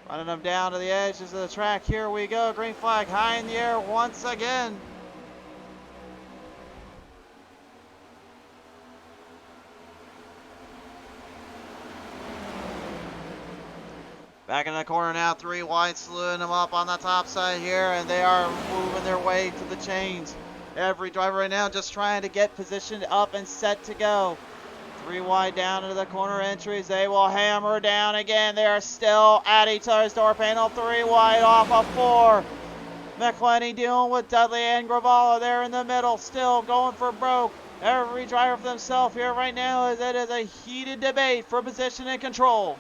[SPEAKER 3] Running them down to the edges of the track. Here we go. Green flag high in the air once again. Back in the corner now, 3 wide, slewing them up on the top side here, and they are moving their way to the chains. Every driver right now just trying to get positioned up and set to go. 3 wide down into the corner entries. They will hammer down again. They are still at each other's door panel. 3 wide off of 4. McElhenney dealing with Dudley and Gravalla there in the middle, still going for broke. Every driver for themselves here right now, as it is a heated debate for position and control.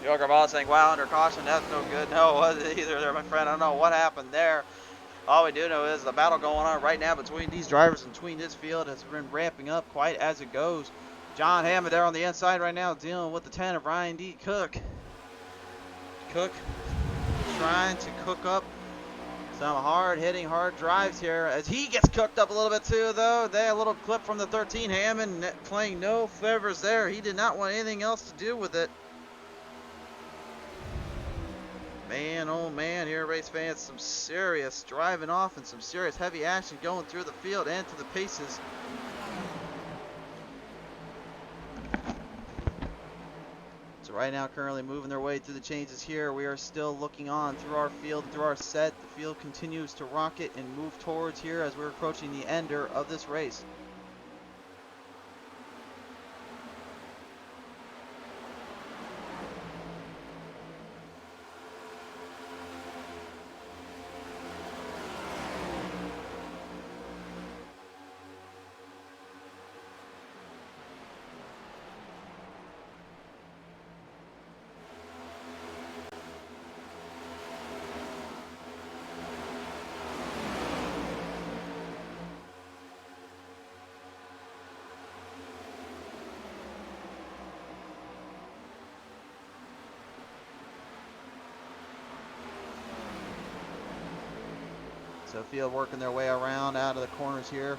[SPEAKER 2] Joker Ball saying, wow, under caution, that's no good. No, it wasn't either there, my friend. I don't know what happened there. All we do know is the battle going on right now between these drivers and between this field has been ramping up quite as it goes. John Hammond there on the inside right now dealing with the 10 of Ryan D. Cook. Cook trying to cook up some hard-hitting, hard drives here as he gets cooked up a little bit too, though. A little clip from the 13. Hammond playing no favors there. He did not want anything else to do with it. Man, oh man, here, race fans, some serious driving off and some serious heavy action going through the field and to the paces. So right now, currently moving their way through the changes here. We are still looking on through our field, through our set. The field continues to rocket and move towards here as we're approaching the ender of this race. So field working their way around out of the corners here.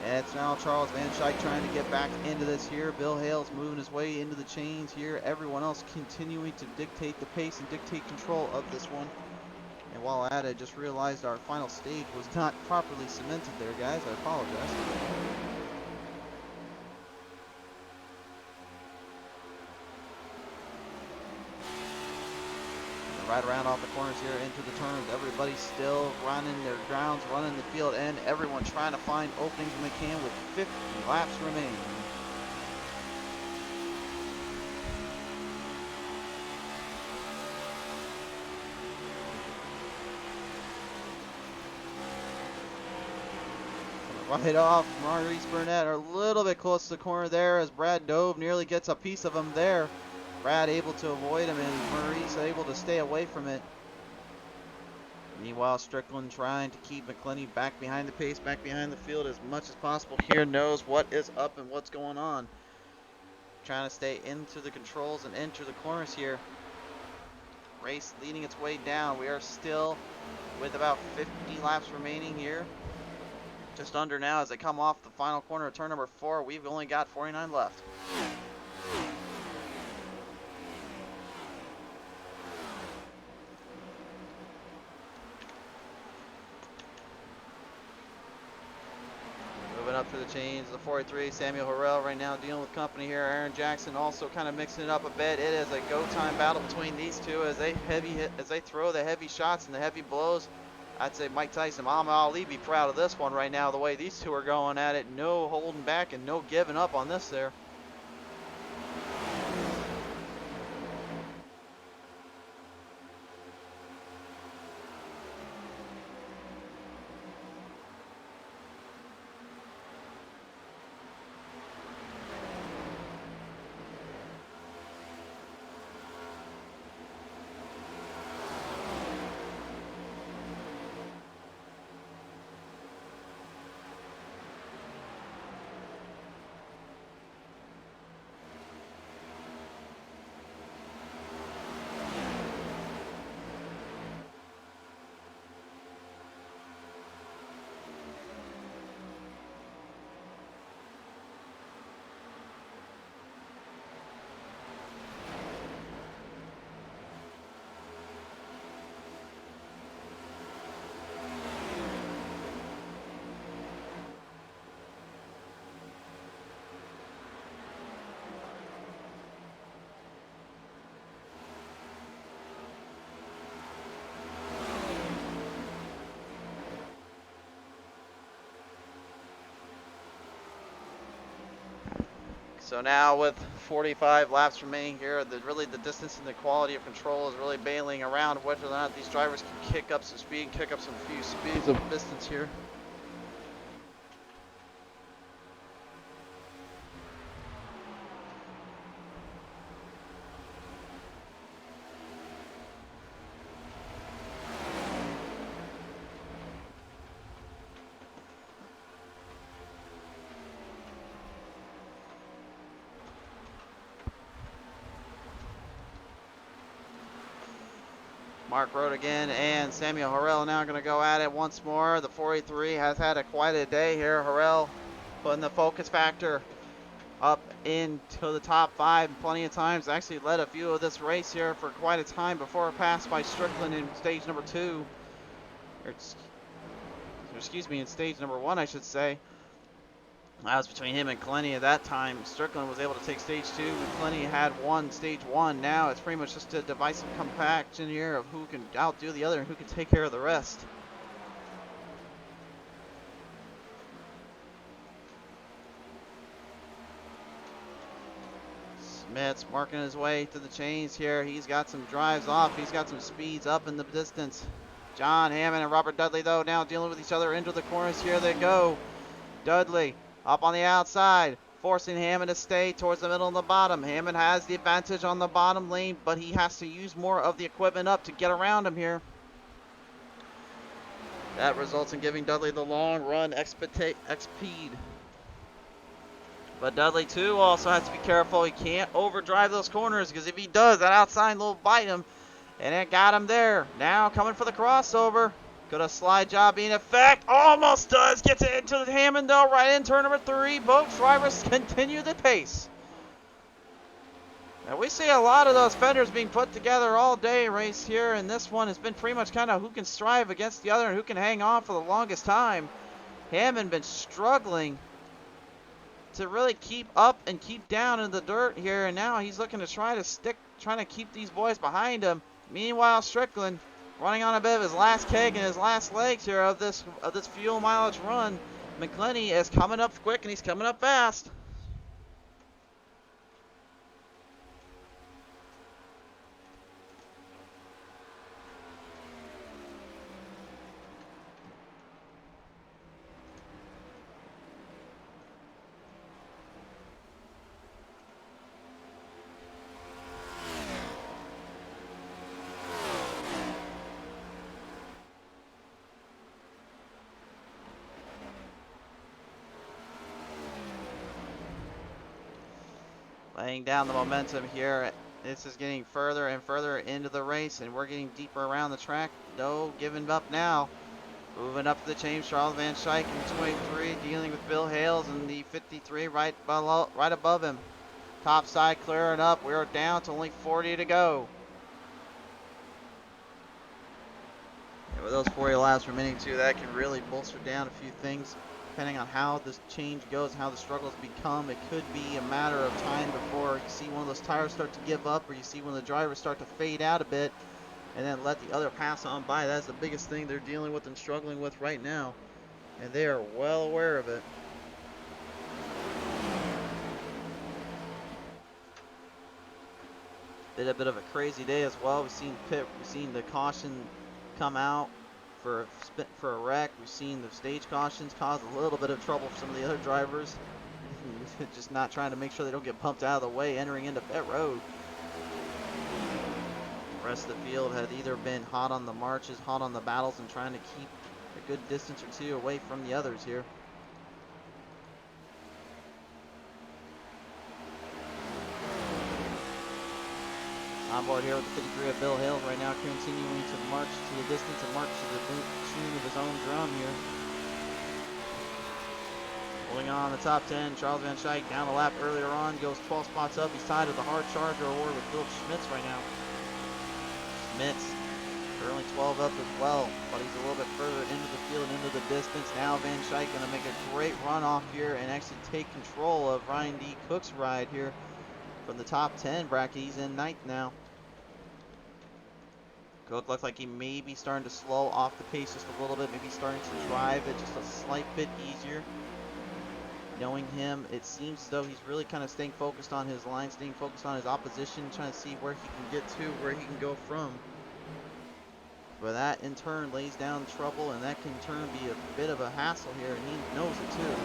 [SPEAKER 2] And it's now Charles Van Schaik trying to get back into this here. Bill Hale's moving his way into the chains here. Everyone else continuing to dictate the pace and dictate control of this one. And while at it, I just realized our final stage was not properly cemented there, guys. I apologize. Right around off the corners here into the turns. Everybody's still running their grounds, running the field, and everyone trying to find openings when they can with 50 laps remaining. Right off, Maurice Burnett are a little bit close to the corner there as Brad Dove nearly gets a piece of him there.
[SPEAKER 3] Brad able to avoid him, and Maurice able to stay away from it. Meanwhile, Strickland trying to keep McClenny back behind the pace, back behind the field as much as possible here, knows what is up and what's going on. Trying to stay into the controls and enter the corners here. Race leading its way down. We are still with about 50 laps remaining here. Just under now as they come off the final corner of turn number 4. We've only got 49 left. Moving up through the chains, the 43, Samuel Harrell right now dealing with company here. Aaron Jackson also kind of mixing it up a bit. It is a go-time battle between these two as they throw the heavy shots and the heavy blows. I'd say Mike Tyson, Muhammad Ali be proud of this one right now, the way these two are going at it. No holding back and no giving up on this there. So now with 45 laps remaining here, really the distance and the quality of control is really bailing around whether or not these drivers can kick up some speed, kick up some few speeds of distance here. Mark Road again, and Samuel Harrell now going to go at it once more. The 43 has had quite a day here. Harrell putting the focus factor up into the top 5 plenty of times. Actually led a few of this race here for quite a time before passed by Strickland in stage number 2. Or, excuse me, in stage number 1, I should say. That was between him and Clenny at that time. Strickland was able to take stage 2. Clenny had won stage 1. Now it's pretty much just a divisive compaction here of who can outdo the other and who can take care of the rest. Smith's marking his way to the chains here. He's got some drives off. He's got some speeds up in the distance. John Hammond and Robert Dudley, though, now dealing with each other into the corners. Here they go. Dudley up on the outside, forcing Hammond to stay towards the middle and the bottom. Hammond has the advantage on the bottom lane, but he has to use more of the equipment up to get around him here. That results in giving Dudley the long run XP. But Dudley, too, also has to be careful. He can't overdrive those corners, because if he does, that outside will bite him. And it got him there. Now coming for the crossover. Could a slide job be in effect? Almost does. Gets it into the Hammond, though, right in turn number 3. Both drivers continue the pace. Now we see a lot of those fenders being put together all day race here, and this one has been pretty much kind of who can strive against the other and who can hang on for the longest time. Hammond been struggling to really keep up and keep down in the dirt here, and now he's looking to trying to keep these boys behind him. Meanwhile, Strickland running on a bit of his last keg and his last legs here of this fuel mileage run. McClenny is coming up quick, and he's coming up fast. laying down the momentum here. This is getting further and further into the race, and we're getting deeper around the track. No giving up now. Moving up to the change, Charles Van Schaik in 23, dealing with Bill Hales in the 53 right above him. Top side clearing up. We're down to only 40 to go. And with those 40 laps remaining too, that can really bolster down a few things. Depending on how this change goes, how the struggles become, it could be a matter of time before you see one of those tires start to give up, or you see one of the drivers start to fade out a bit, and then let the other pass on by. That's the biggest thing they're dealing with and struggling with right now, and they are well aware of it. Been a bit of a crazy day as well. We've seen the caution come out for a wreck. We've seen the stage cautions cause a little bit of trouble for some of the other drivers. Just not trying to make sure they don't get pumped out of the way entering into pit road. The rest of the field had either been hot on the marches, hot on the battles, and trying to keep a good distance or two away from the others here. On board here with the 53 of Bill Hales right now, continuing to march to the distance and march to the tune of his own drum here. Pulling on the top 10, Charles Van Schaik down a lap earlier on, goes 12 spots up. He's tied to the hard charger award with Philip Schmitz right now. Schmitz currently 12 up as well, but he's a little bit further into the field and into the distance. Now Van Schaik going to make a great run off here and actually take control of Ryan D. Cook's ride here from the top 10 bracket. He's in 9th now. Cook looks like he may be starting to slow off the pace just a little bit, maybe starting to drive it just a slight bit easier. Knowing him, it seems as though he's really kind of staying focused on his line, staying focused on his opposition, trying to see where he can get to, where he can go from. But that in turn lays down trouble, and that can in turn be a bit of a hassle here, and he knows it too.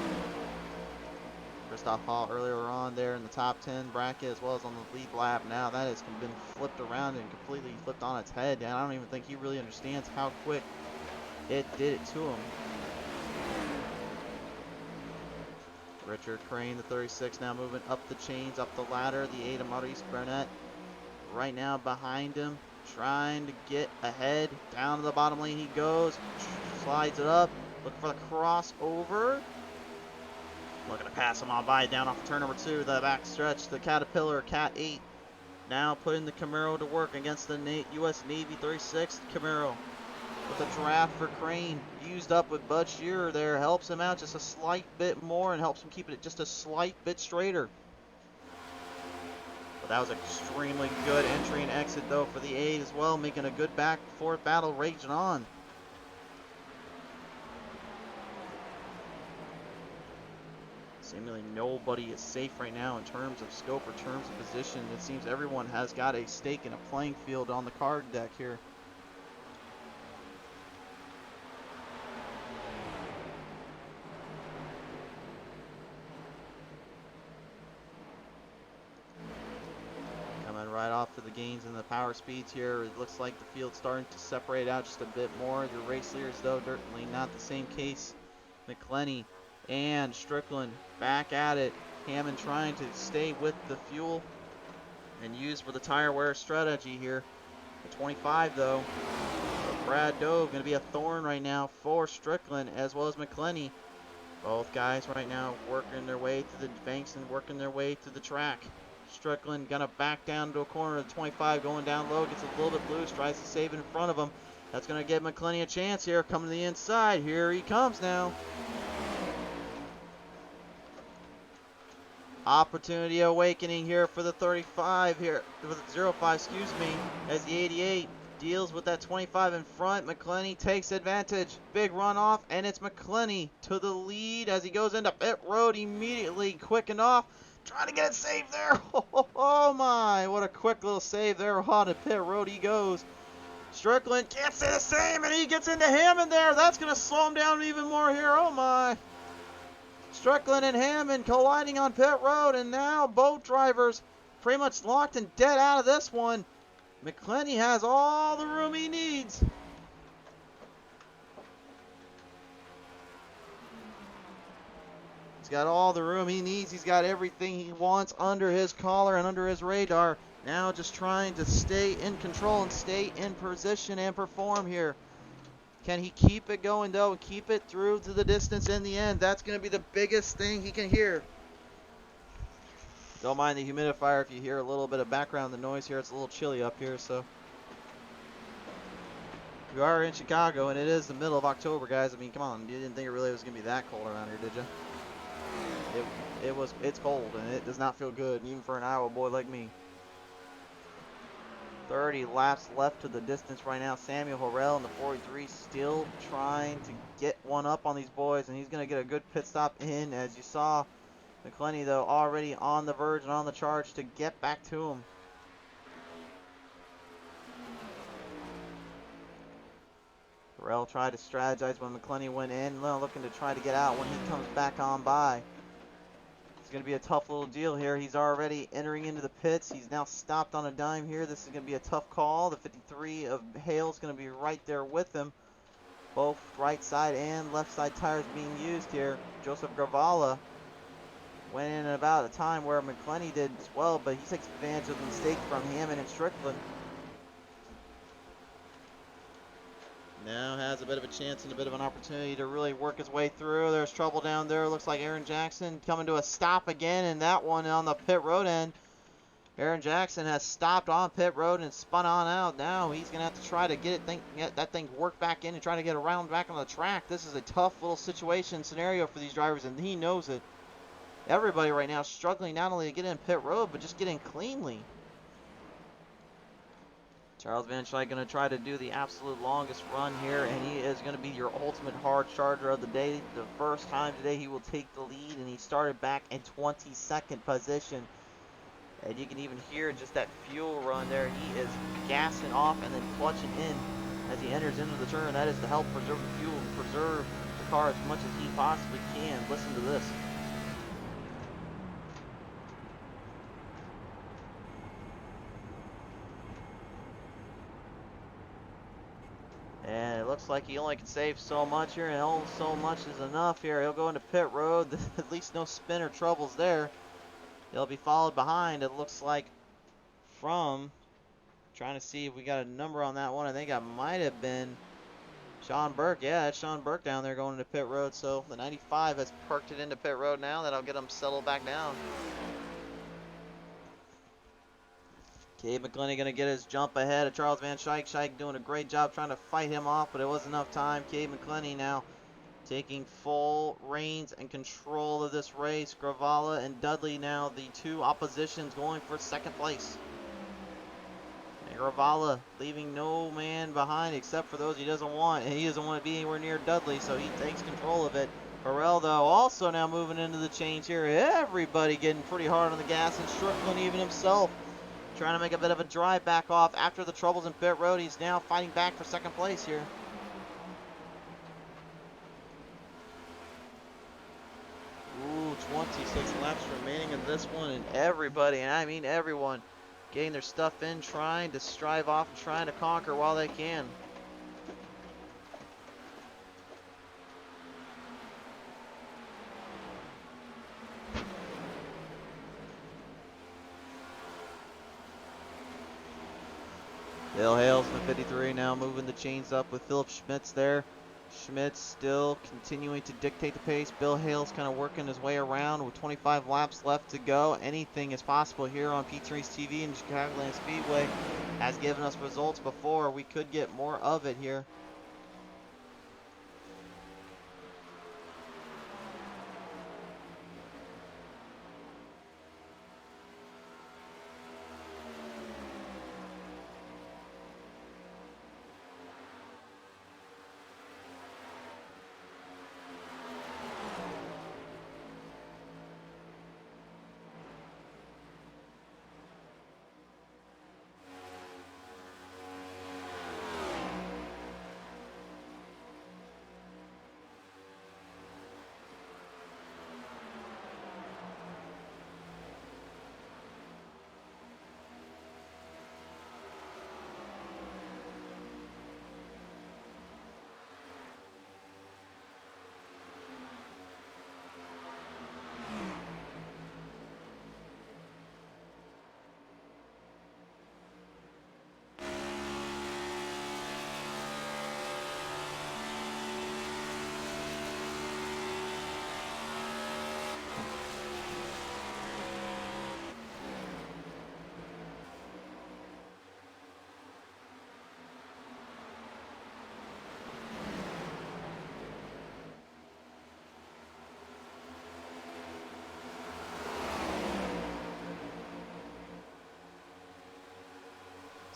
[SPEAKER 3] Christoph Hall earlier on there in the top 10 bracket, as well as on the lead lap. Now that has been flipped around and completely flipped on its head, and I don't even think he really understands how quick it did it to him. Richard Crane, the 36, now moving up the chains, up the ladder. The 8 of Maurice Burnett right now behind him, trying to get ahead. Down to the bottom lane he goes, slides it up, looking for the crossover. Looking to pass him on by down off turn number 2, the back stretch, the Caterpillar Cat 8. Now putting the Camaro to work against the U.S. Navy 36 Camaro. With a draft for Crane, used up with Bud Shearer there, helps him out just a slight bit more and helps him keep it just a slight bit straighter. But that was an extremely good entry and exit though for the 8 as well, making a good back and forth battle raging on. Seemingly nobody is safe right now in terms of scope or terms of position. It seems everyone has got a stake in a playing field on the card deck here. Coming right off to the gains in the power speeds here. It looks like the field's starting to separate out just a bit more. The race leaders though, certainly not the same case. McClenny and Strickland back at it. Hammond trying to stay with the fuel and use for the tire wear strategy here. The 25 though, Brad Dove going to be a thorn right now for Strickland as well as McClenny. Both guys right now working their way through the banks and working their way through the track. Strickland going to back down to a corner of the 25, going down low, gets a little bit loose, tries to save it in front of him. That's going to give McClenny a chance here, coming to the inside. Here he comes now. Opportunity awakening here for the 35 here, for the 05, excuse me, as the 88 deals with that 25 in front. McClenny takes advantage. Big runoff, and it's McClenny to the lead as he goes into pit road immediately, quickened off. Trying to get it saved there. Oh my, what a quick little save there on the pit road he goes. Strickland can't say the same, and he gets into Hammond there. That's going to slow him down even more here. Oh my. Strickland and Hammond colliding on pit road, and now both drivers pretty much locked and dead out of this one. McClenny has all the room he needs. He's got all the room he needs. He's got everything he wants under his collar and under his radar. Now just trying to stay in control and stay in position and perform here. Can he keep it going though and keep it through to the distance in the end? That's going to be the biggest thing he can hear. Don't mind the humidifier if you hear a little bit of background noise here. It's a little chilly up here, so. We are in Chicago, and it is the middle of October, guys. I mean, come on. You didn't think it really was going to be that cold around here, did you? It's cold, and it does not feel good, even for an Iowa boy like me. 30 laps left to the distance right now. Samuel Horrell in the 43 still trying to get one up on these boys, and he's going to get a good pit stop in. As you saw, McClenny, though, already on the verge and on the charge to get back to him. Horrell tried to strategize when McClenny went in, looking to try to get out when he comes back on by. It's going to be a tough little deal here. He's already entering into the pits. He's now stopped on a dime here. This is going to be a tough call. The 53 of Hale is going to be right there with him. Both right side and left side tires being used here. Joseph Gravala went in at about a time where McClenny did as well, but he takes advantage of the mistake from Hammond and Strickland. Now has a bit of a chance and a bit of an opportunity to really work his way through. There's trouble down there. Looks like Aaron Jackson coming to a stop again, and that one on the pit road end. Aaron Jackson has stopped on pit road and spun on out. Now he's going to have to try to get that thing worked back in and try to get around back on the track. This is a tough little situation scenario for these drivers, and he knows it. Everybody right now struggling not only to get in pit road, but just get in cleanly. Charles Van Schaik going to try to do the absolute longest run here, and he is going to be your ultimate hard charger of the day. The first time today he will take the lead, and he started back in 22nd position. And you can even hear just that fuel run there. He is gassing off and then clutching in as he enters into the turn. That is to help preserve the fuel and preserve the car as much as he possibly can. Listen to this. And it looks like he only can save so much here, and only so much is enough here. He'll go into pit road. At least no spin or troubles there. He'll be followed behind, it looks like, from, trying to see if we got a number on that one. I think I might have been Sean Burke. Yeah, it's Sean Burke down there going into pit road. So the 95 has parked it into pit road now. That'll get him settled back down. Cade McClenny going to get his jump ahead of Charles Van Schaik. Schaik doing a great job trying to fight him off, but it wasn't enough time. Cade McClenny now taking full reins and control of this race. Gravala and Dudley now the two oppositions going for second place. And Gravala leaving no man behind except for those he doesn't want, and he doesn't want to be anywhere near Dudley, so he takes control of it. Harrell, though, also now moving into the change here. Everybody getting pretty hard on the gas, and Strickland even himself trying to make a bit of a drive back off after the troubles in pit road. He's now fighting back for second place here. Ooh, 26 laps remaining in this one, and everybody, and I mean everyone, getting their stuff in, trying to strive off and trying to conquer while they can. Bill Hales in the 53 now moving the chains up with Philip Schmitz there. Schmitz still continuing to dictate the pace. Bill Hales kind of working his way around with 25 laps left to go. Anything is possible here on PTM Racing TV and Chicagoland Speedway. Has given us results before. We could get more of it here.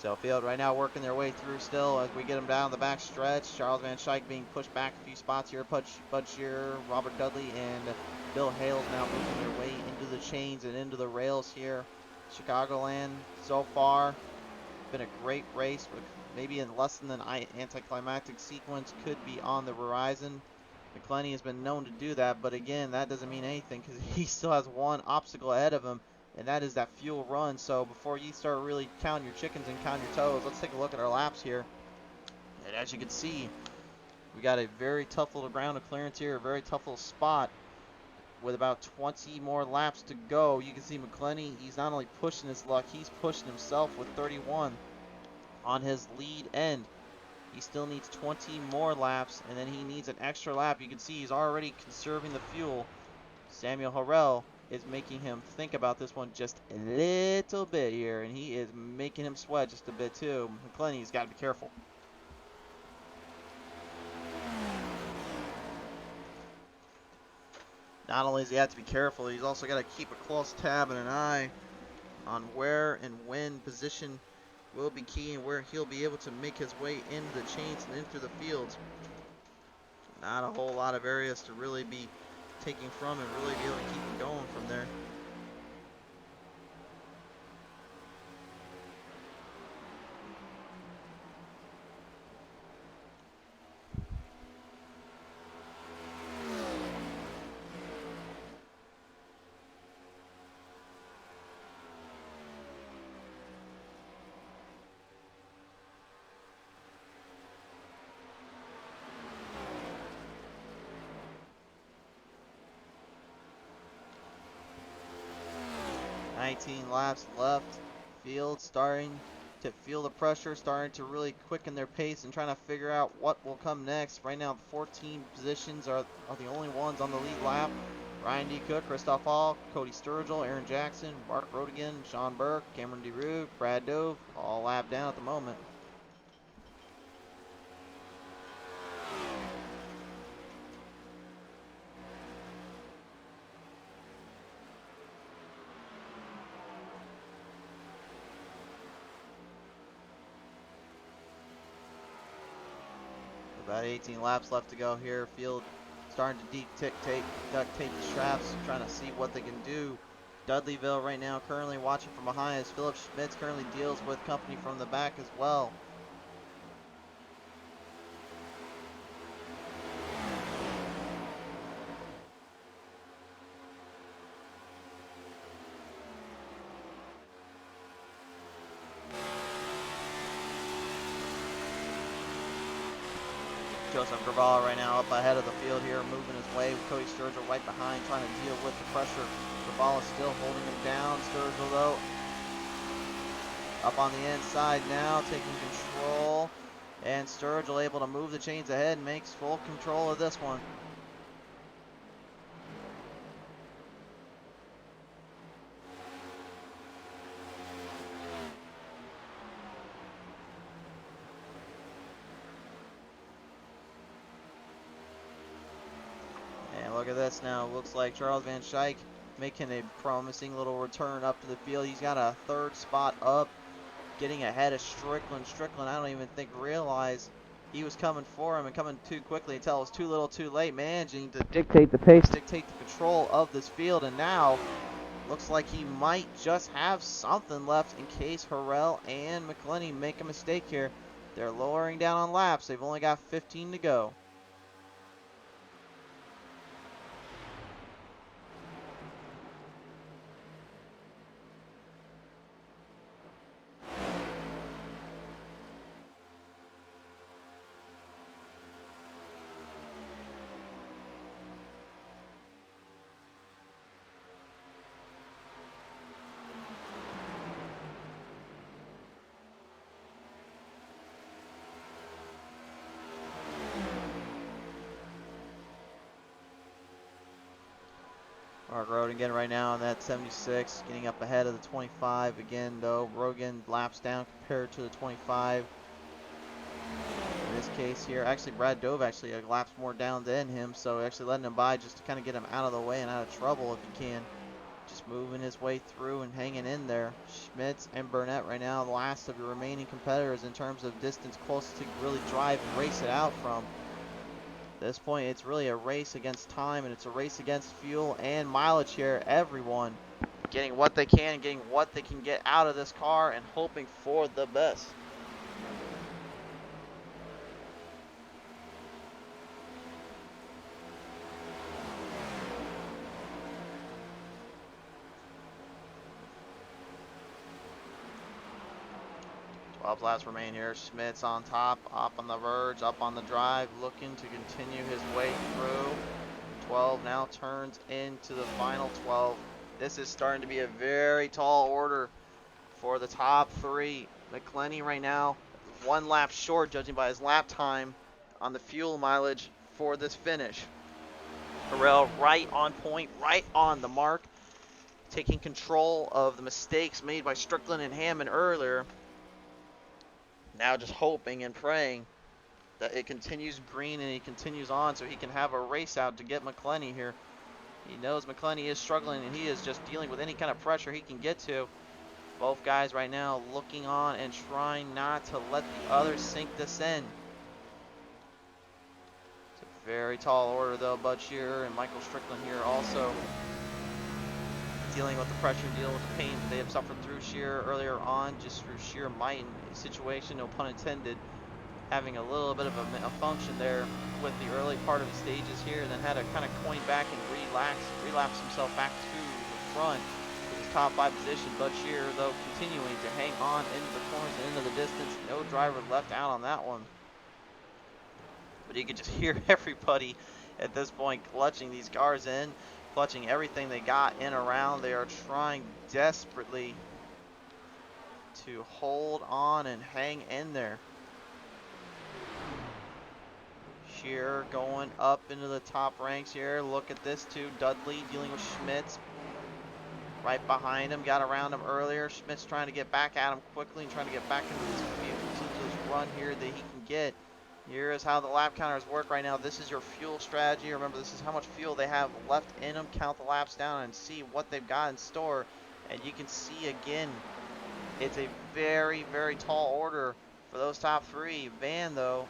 [SPEAKER 3] So field right now working their way through still as we get them down the back stretch. Charles Van Schaik being pushed back a few spots here. Bud Shearer, Robert Dudley, and Bill Hales now moving their way into the chains and into the rails here. Chicagoland so far been a great race, with maybe in less than an anticlimactic sequence could be on the horizon. McClenny has been known to do that, but again, that doesn't mean anything because he still has one obstacle ahead of him, and that is that fuel run. So before you start really counting your chickens and counting your toes, let's take a look at our laps here. And as you can see, we got a very tough little ground of clearance here, a very tough little spot with about 20 more laps to go. You can see McClenny, he's not only pushing his luck, he's pushing himself with 31 on his lead end. He still needs 20 more laps, and then he needs an extra lap. You can see he's already conserving the fuel. Samuel Harrell is making him think about this one just a little bit here, and he is making him sweat just a bit too. McClenny's got to be careful. Not only does he have to be careful, he's also got to keep a close tab and an eye on where and when position will be key and where he'll be able to make his way into the chains and into the fields. Not a whole lot of areas to really be taking from and really be able to keep it going from there. Laps left. Field starting to feel the pressure, starting to really quicken their pace and trying to figure out what will come next. Right now, the 14 positions are the only ones on the lead lap. Ryan D. Cook, Christoph Hall, Cody Sturgill, Aaron Jackson, Mark Rodigan, Sean Burke, Cameron DeRue, Brad Dove, all lap down at the moment. About 18 laps left to go here. Field starting to duct tape the straps, trying to see what they can do. Dudleyville right now currently watching from behind as Philip Schmitz currently deals with company from the back as well. Joseph Graval right now up ahead of the field here, moving his way with Cody Sturgill right behind, trying to deal with the pressure. Graval is still holding him down. Sturgill, though, up on the inside now, taking control. And Sturgill able to move the chains ahead and makes full control of this one. Look at this now. Looks like Charles Van Schaik making a promising little return up to the field. He's got a third spot up, getting ahead of Strickland. Strickland, I don't even think realized he was coming for him and coming too quickly until it was too little too late, managing to dictate the pace, dictate the control of this field. And now looks like he might just have something left in case Harrell and McClenny make a mistake here. They're lowering down on laps. They've only got 15 to go. Mark Rodigan right now on that 76, getting up ahead of the 25 again, though. Rogan laps down compared to the 25. In this case here, actually Brad Dove actually laps more down than him, so actually letting him by just to kind of get him out of the way and out of trouble if he can. Just moving his way through and hanging in there. Schmitz and Burnett right now, the last of your remaining competitors in terms of distance close to really drive and race it out from. At this point, it's really a race against time, and it's a race against fuel and mileage here. Everyone getting what they can, getting what they can get out of this car, and hoping for the best. Laps remain here. Schmitz on top, up on the verge, up on the drive, looking to continue his way through. 12 now turns into the final 12. This is starting to be a very tall order for the top three. McClenny right now, 1 lap short, judging by his lap time on the fuel mileage for this finish. Harrell right on point, right on the mark, taking control of the mistakes made by Strickland and Hammond earlier. Now just hoping and praying that it continues green and he continues on so he can have a race out to get McClenny here. He knows McClenny is struggling and he is just dealing with any kind of pressure he can get to. Both guys right now looking on and trying not to let the others sink this in. It's a very tall order though. Bud Shearer and Michael Strickland here also dealing with the pressure, dealing with the pain that they have suffered through Shearer earlier on, just through sheer might and situation, no pun intended, having a little bit of a function there with the early part of the stages here, and then had to kind of coin back and relapse himself back to the front with his top 5 position. Bud Shearer, though, continuing to hang on into the corners and into the distance. No driver left out on that one. But you could just hear everybody at this point clutching these cars in, clutching everything they got in around. They are trying desperately to hold on and hang in there. Shearer going up into the top ranks here. Look at this too. Dudley dealing with Schmitz. Right behind him. Got around him earlier. Schmitz trying to get back at him quickly and trying to get back into this run here that he can get. Here is how the lap counters work right now. This is your fuel strategy. Remember, this is how much fuel they have left in them. Count the laps down and see what they've got in store. And you can see again, it's a very, very tall order for those top 3. Van, though,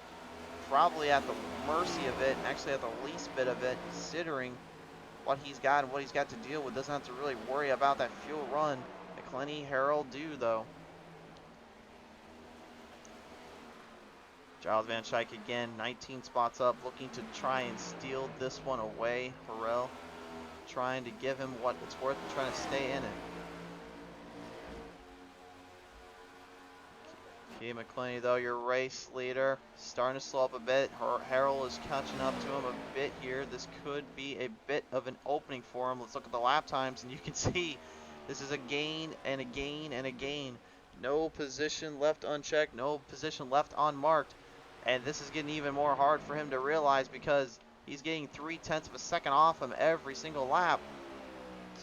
[SPEAKER 3] probably at the mercy of it, actually at the least bit of it, considering what he's got and what he's got to deal with. Doesn't have to really worry about that fuel run. McClenny, Harold do, though. Giles Van Schaik again, 19 spots up, looking to try and steal this one away. Harrell trying to give him what it's worth and trying to stay in it. Key McClenny, though, your race leader, starting to slow up a bit. Harold is catching up to him a bit here. This could be a bit of an opening for him. Let's look at the lap times, and you can see this is a gain and a gain and a gain. No position left unchecked, no position left unmarked. And this is getting even more hard for him to realize because he's getting 0.3 of a second off him every single lap.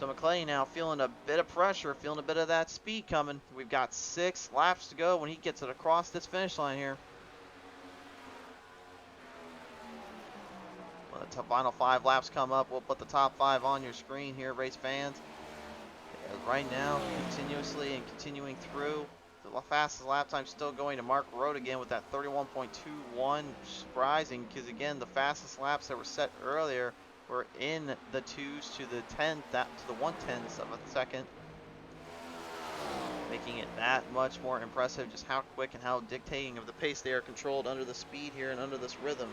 [SPEAKER 3] So McClenny now feeling a bit of pressure, feeling a bit of that speed coming. We've got 6 laps to go when he gets it across this finish line here. When the final 5 laps come up, we'll put the top 5 on your screen here, race fans. Right now, continuously and continuing through. The fastest lap time still going to Mark Road again with that 31.21. Surprising because, again, the fastest laps that were set earlier were in the 2s to the 1/10 of a second, making it that much more impressive just how quick and how dictating of the pace they are controlled under the speed here and under this rhythm.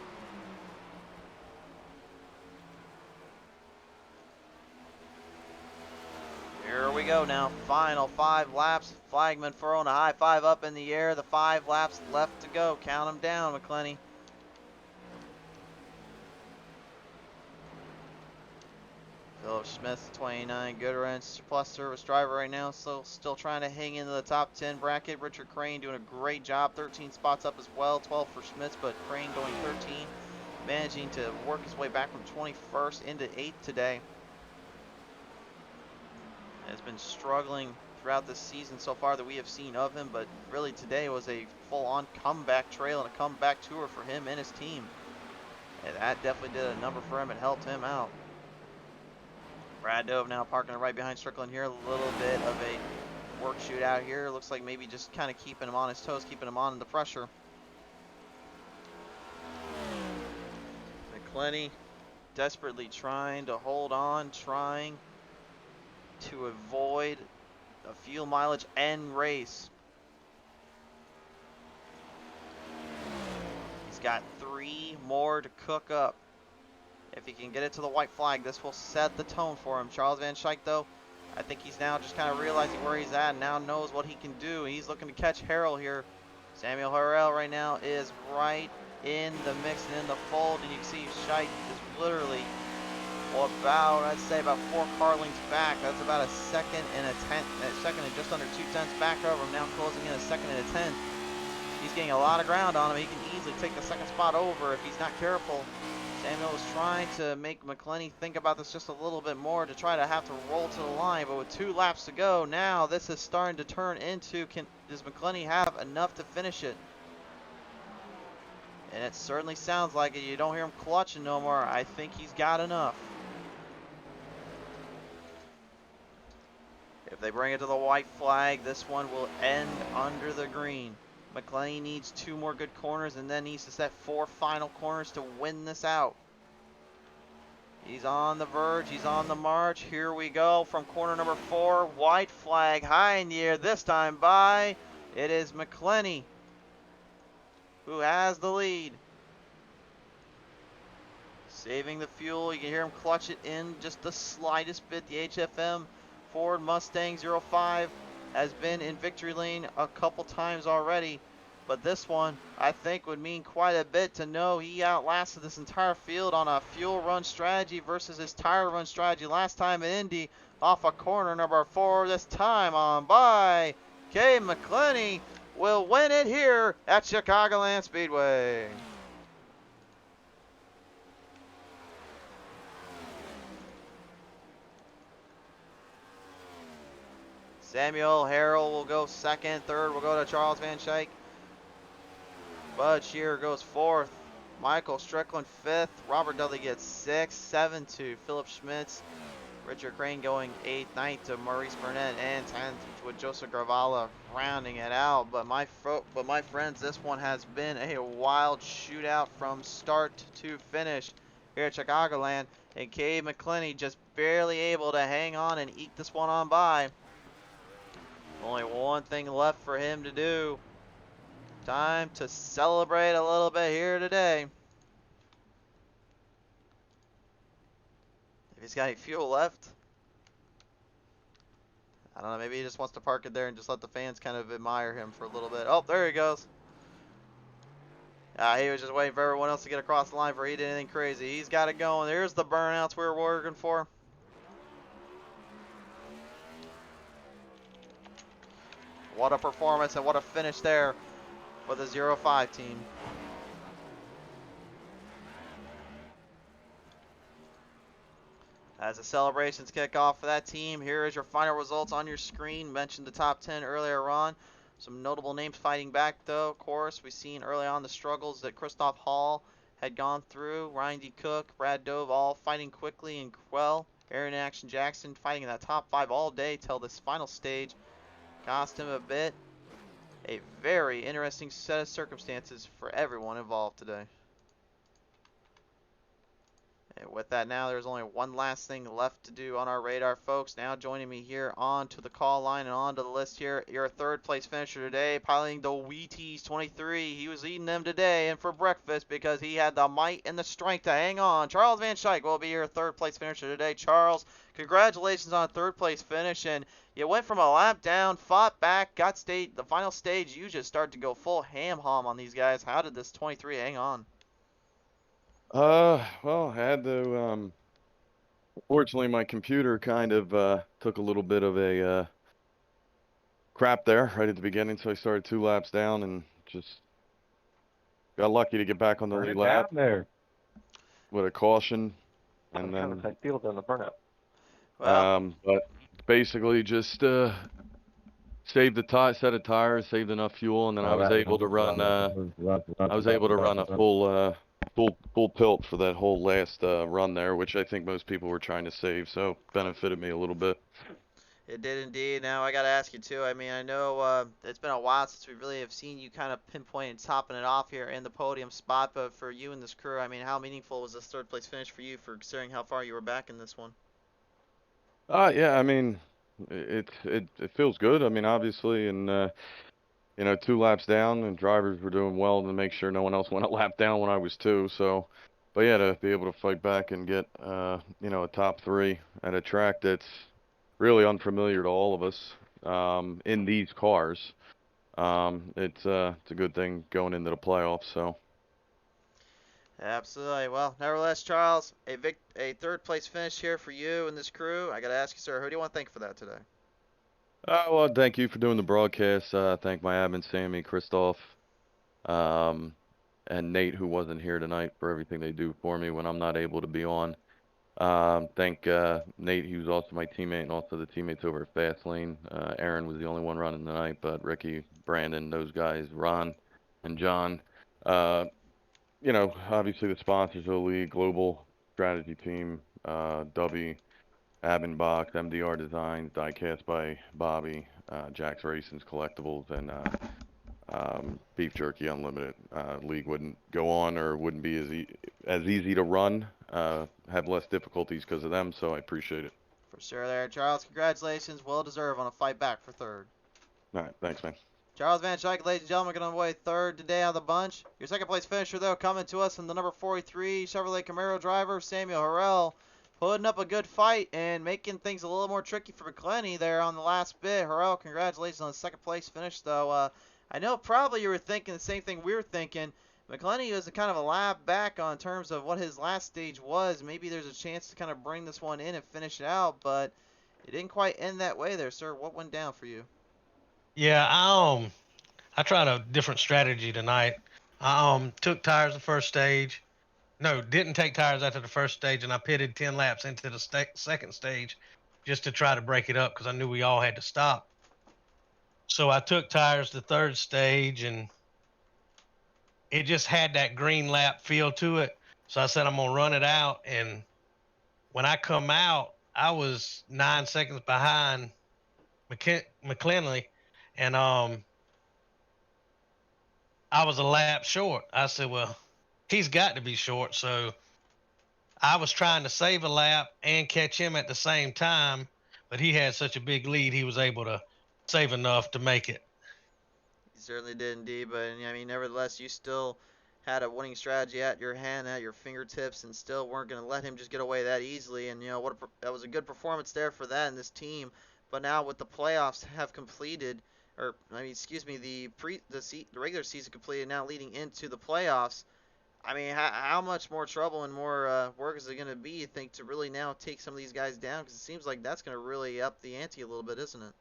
[SPEAKER 3] Here we go now, final 5 laps. Flagman throwing a high 5 up in the air. The 5 laps left to go. Count them down, McClenny. Philip Smith, 29, Gooderens plus service driver right now, so still trying to hang into the top 10 bracket. Richard Crane doing a great job, 13 spots up as well, 12 for Schmitz, but Crane going 13, managing to work his way back from 21st into 8th today. Has been struggling throughout this season so far that we have seen of him, but really today was a full-on comeback trail and a comeback tour for him and his team. And that definitely did a number for him and helped him out. Brad Dove now parking right behind Strickland here. A little bit of a work shootout here. Looks like maybe just kind of keeping him on his toes, keeping him on the pressure. McClenny desperately trying to hold on, trying to avoid a fuel mileage and race. He's got 3 more to cook up. If he can get it to the white flag, this will set the tone for him. Charles Van Schaik, though, I think he's now just kind of realizing where he's at and now knows what he can do. He's looking to catch Harrell here. Samuel Harrell right now is right in the mix and in the fold, and you can see Schaik is literally about, I'd say, about 4 car lengths back. That's about a second and just under 2/10 back over him. Now closing in a second and a 10. He's getting a lot of ground on him. He can easily take the second spot over if he's not careful. Samuel is trying to make McClenny think about this just a little bit more to try to have to roll to the line, but with 2 laps to go, now this is starting to turn into, does McClenny have enough to finish it? And it certainly sounds like it. You don't hear him clutching no more. I think he's got enough. If they bring it to the white flag, this one will end under the green. McClenny needs 2 more good corners and then needs to set 4 final corners to win this out. He's on the verge. He's on the march. Here we go from corner number 4. White flag high in the air, this time by, it is McClenny who has the lead. Saving the fuel. You can hear him clutch it in just the slightest bit. The HFM Ford Mustang 05 has been in victory lane a couple times already, but this one I think would mean quite a bit to know he outlasted this entire field on a fuel run strategy versus his tire run strategy last time in Indy off of corner number 4. This time on by Kay McClenny will win it here at Chicagoland Speedway. Samuel Harrell will go second. Third will go to Charles Van Schaik. Bud Shearer goes 4th. Michael Strickland 5th. Robert Dudley gets 6th. 7 to Philip Schmitz. Richard Crane going 8th. 9th to Maurice Burnett. And 10th with Joseph Gravala rounding it out. But my friends, this one has been a wild shootout from start to finish here at Chicagoland. And Kay McClenny just barely able to hang on and eke this one on by. Only one thing left for him to do. Time to celebrate a little bit here today. If he's got any fuel left, I don't know, maybe he just wants to park it there and just let the fans kind of admire him for a little bit. Oh, there he goes. He was just waiting for everyone else to get across the line before he did anything crazy. He's got it going. There's the burnouts we were working for. What a performance and what a finish there for the 05 team. As the celebrations kick off for that team, here is your final results on your screen. Mentioned the top 10 earlier on. Some notable names fighting back, though. Of course, we've seen early on the struggles that Christoph Hall had gone through. Ryan D. Cook, Brad Dove, all fighting quickly, and Quell, Aaron Action Jackson fighting in that top 5 all day till this final stage. Cost him a bit. A very interesting set of circumstances for everyone involved today. And with that, now there's only one last thing left to do on our radar, folks. Now joining me here on to the call line and on to the list here, your 3rd place finisher today, piloting the Wheaties 23. He was eating them today and for breakfast because he had the might and the strength to hang on. Charles Van Schaik will be your 3rd place finisher today. Charles, congratulations on a 3rd place finish, and you went from a lap down, fought back, got the final stage. You just started to go full ham-hom on these guys. How did this 23 hang on?
[SPEAKER 4] Well, I had to, fortunately my computer kind of, took a little bit of a, crap there right at the beginning, so I started 2 laps down and just got lucky to get back on the lead lap
[SPEAKER 5] there.
[SPEAKER 4] with a caution, and then,
[SPEAKER 5] I feel it on the burnout.
[SPEAKER 3] Well,
[SPEAKER 4] but basically just, saved the set of tires, saved enough fuel, and then I was able to run, a full, full tilt for that whole last run there, which I think most people were trying to save, so benefited me a little bit.
[SPEAKER 3] It did indeed. Now I got to ask you too. I mean, I know it's been a while since we really have seen you kind of pinpoint and topping it off here in the podium spot, but for you and this crew, I mean, how meaningful was this third place finish for you, for considering how far you were back in this one?
[SPEAKER 4] Yeah, I mean, it feels good. I mean, obviously, and you know, 2 laps down, and drivers were doing well to make sure no one else went a lap down when I was 2. So, but yeah, to be able to fight back and get you know, a top 3 at a track that's really unfamiliar to all of us in these cars, it's a good thing going into the playoffs. So.
[SPEAKER 3] Absolutely. Well, nevertheless, Charles, a third place finish here for you and this crew. I got to ask you, sir, who do you want to thank for that today?
[SPEAKER 4] Well, thank you for doing the broadcast. Thank my admin, Sammy, Christoph, um, and Nate, who wasn't here tonight, for everything they do for me when I'm not able to be on. Thank Nate, he was also my teammate, and also the teammates over at Fastlane. Aaron was the only one running tonight, but Ricky, Brandon, those guys, Ron, and John. You know, obviously the sponsors of the league, Global Strategy Team, W. Abinbox, MDR Designs, Diecast by Bobby, Jack's Racing's Collectibles, and Beef Jerky Unlimited. League wouldn't go on, or wouldn't be as easy to run, have less difficulties because of them, so I appreciate it.
[SPEAKER 3] For sure there, Charles. Congratulations. Well deserved on a fight back for third.
[SPEAKER 4] All right, thanks, man.
[SPEAKER 3] Charles Van Schaik, ladies and gentlemen, going away third today out of the bunch. Your second place finisher, though, coming to us from the number 43 Chevrolet Camaro driver, Samuel Harrell, putting up a good fight and making things a little more tricky for McClenny there on the last bit. Harrell, congratulations on the second place finish, though. I know probably you were thinking the same thing we were thinking. McClenny was a kind of a lap back on terms of what his last stage was. Maybe there's a chance to kind of bring this one in and finish it out, but it didn't quite end that way there, sir. What went down for you?
[SPEAKER 5] Yeah, I tried a different strategy tonight. I took tires the first stage. No, didn't take tires after the first stage, and I pitted 10 laps into the second stage just to try to break it up because I knew we all had to stop. So I took tires the third stage, and it just had that green lap feel to it. So I said I'm gonna run it out, and when I come out, I was 9 seconds behind McClendley, and I was a lap short. I said, well, he's got to be short. So I was trying to save a lap and catch him at the same time, but he had such a big lead, he was able to save enough to make it.
[SPEAKER 3] You certainly did indeed, but I mean, nevertheless, you still had a winning strategy at your hand, at your fingertips, and still weren't going to let him just get away that easily. And you know that was a good performance there for that and this team. But now with the playoffs have completed, or I mean, excuse me, the regular season completed, now leading into the playoffs. I mean, how much more trouble and more work is it going to be, you think, to really now take some of these guys down? Because it seems like that's going to really up the ante a little bit, isn't it?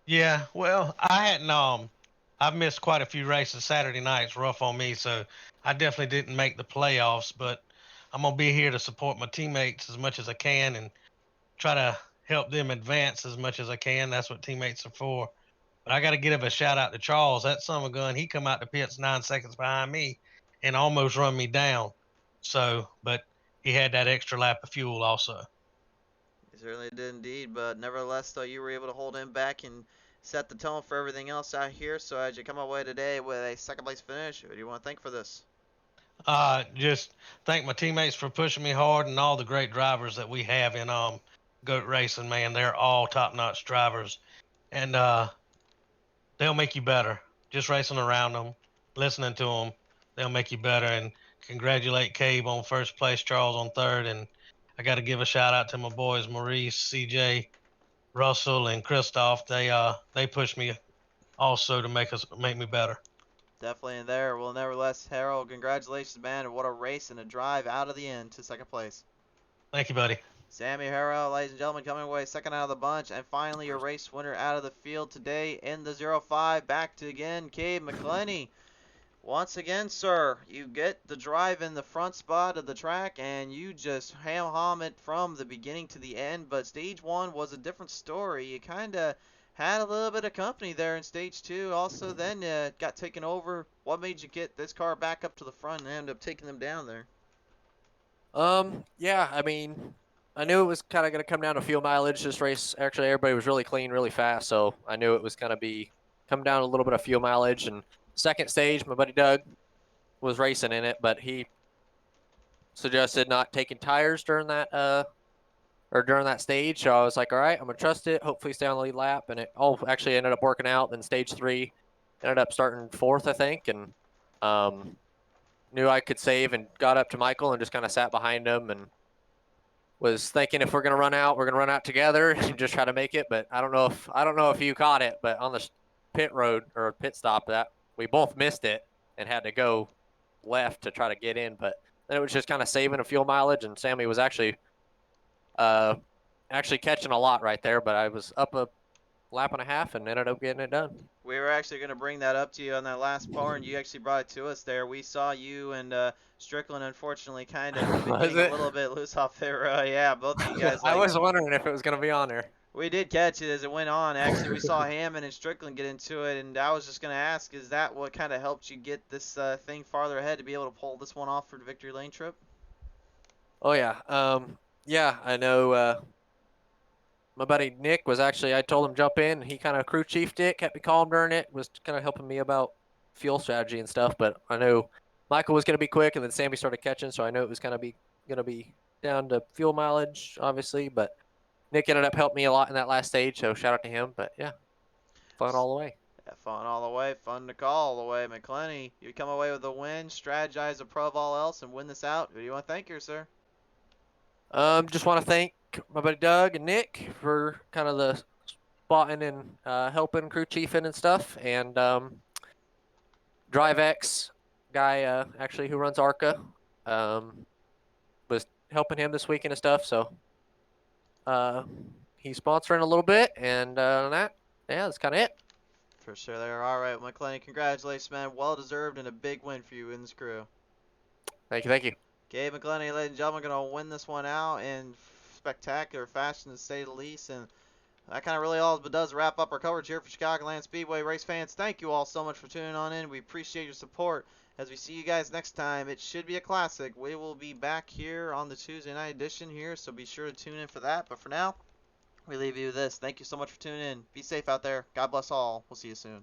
[SPEAKER 5] Yeah, well, I've missed quite a few races. Saturday night's rough on me, so I definitely didn't make the playoffs, but I'm going to be here to support my teammates as much as I can and try to help them advance as much as I can. That's what teammates are for. But I got to give a shout out to Charles. That son of a gun, he come out the pits 9 seconds behind me and almost run me down. So, but he had that extra lap of fuel also.
[SPEAKER 3] He certainly did indeed, but nevertheless, though, you were able to hold him back and set the tone for everything else out here. So as you come away today with a second place finish, who do you want to thank for this?
[SPEAKER 5] Just thank my teammates for pushing me hard and all the great drivers that we have in goat racing. Man, they're all top notch drivers, and they'll make you better. Just racing around them, listening to them, they'll make you better. And congratulate Cabe on first place, Charles on third, and I got to give a shout out to my boys Maurice, CJ, Russell, and Christoph. They pushed me also to make me better.
[SPEAKER 3] Definitely in there. Well, nevertheless, Harold, congratulations, man, and what a race and a drive out of the end to second place.
[SPEAKER 5] Thank you, buddy.
[SPEAKER 3] Sammy Harrell, ladies and gentlemen, coming away second out of the bunch, and finally your race winner out of the field today in the 05. Back to again, Cabe McClenny. Once again, sir, you get the drive in the front spot of the track, and you just ham-hom it from the beginning to the end. But stage one was a different story. You kind of had a little bit of company there in stage 2. Also, then got taken over. What made you get this car back up to the front and end up taking them down there?
[SPEAKER 6] Yeah, I mean, I knew it was kind of going to come down to fuel mileage. This race, actually, everybody was really clean, really fast, so I knew it was going to be come down a little bit of fuel mileage. And second stage, my buddy Doug was racing in it, but he suggested not taking tires during that during that stage. So I was like, all right, I'm gonna trust it. Hopefully, stay on the lead lap, and it all actually ended up working out. Then stage 3 ended up starting 4th, I think, and knew I could save and got up to Michael and just kind of sat behind him and was thinking if we're gonna run out, we're gonna run out together and just try to make it. But I don't know if you caught it, but on the pit road or pit stop, that we both missed it and had to go left to try to get in. But then it was just kind of saving a fuel mileage, and Sammy was actually catching a lot right there. But I was up a lap and a half and ended up getting it done.
[SPEAKER 3] We were actually going to bring that up to you on that last part, and you actually brought it to us there. We saw you and Strickland, unfortunately, kind of getting a little bit loose off there. Yeah, both of you guys.
[SPEAKER 6] I was wondering if it was going to be on there.
[SPEAKER 3] We did catch it as it went on. Actually, we saw Hammond and Strickland get into it, and I was just going to ask, is that what kind of helped you get this thing farther ahead to be able to pull this one off for the victory lane trip?
[SPEAKER 6] Oh, yeah. Yeah, I know my buddy Nick was actually, I told him jump in, and he kind of crew chiefed it, kept me calm during it, was kind of helping me about fuel strategy and stuff. But I knew Michael was going to be quick, and then Sammy started catching, so I knew it was going to be down to fuel mileage, obviously. But Nick ended up helping me a lot in that last stage, so shout out to him. But yeah, fun all the way.
[SPEAKER 3] Yeah, fun all the way, fun to call all the way. McClenny, you come away with a win, strategize above all else, and win this out. Who do you want to thank here, sir?
[SPEAKER 6] Just want to thank my buddy Doug and Nick for kind of the spotting and helping, crew chiefing and stuff, and DriveX guy actually who runs ARCA was helping him this weekend and stuff. So he's sponsoring a little bit, and yeah, that's kind of it.
[SPEAKER 3] For sure there. All right, McClenny, congratulations, man. Well deserved and a big win for you in this crew.
[SPEAKER 6] Thank you, thank you.
[SPEAKER 3] Gabe McClenny, ladies and gentlemen, going to win this one out in spectacular fashion, to say the least. And that kind of really all but does wrap up our coverage here for Chicagoland Speedway race fans. Thank you all so much for tuning on in. We appreciate your support. As we see you guys next time, it should be a classic. We will be back here on the Tuesday night edition here, so be sure to tune in for that. But for now, we leave you with this. Thank you so much for tuning in. Be safe out there. God bless all. We'll see you soon.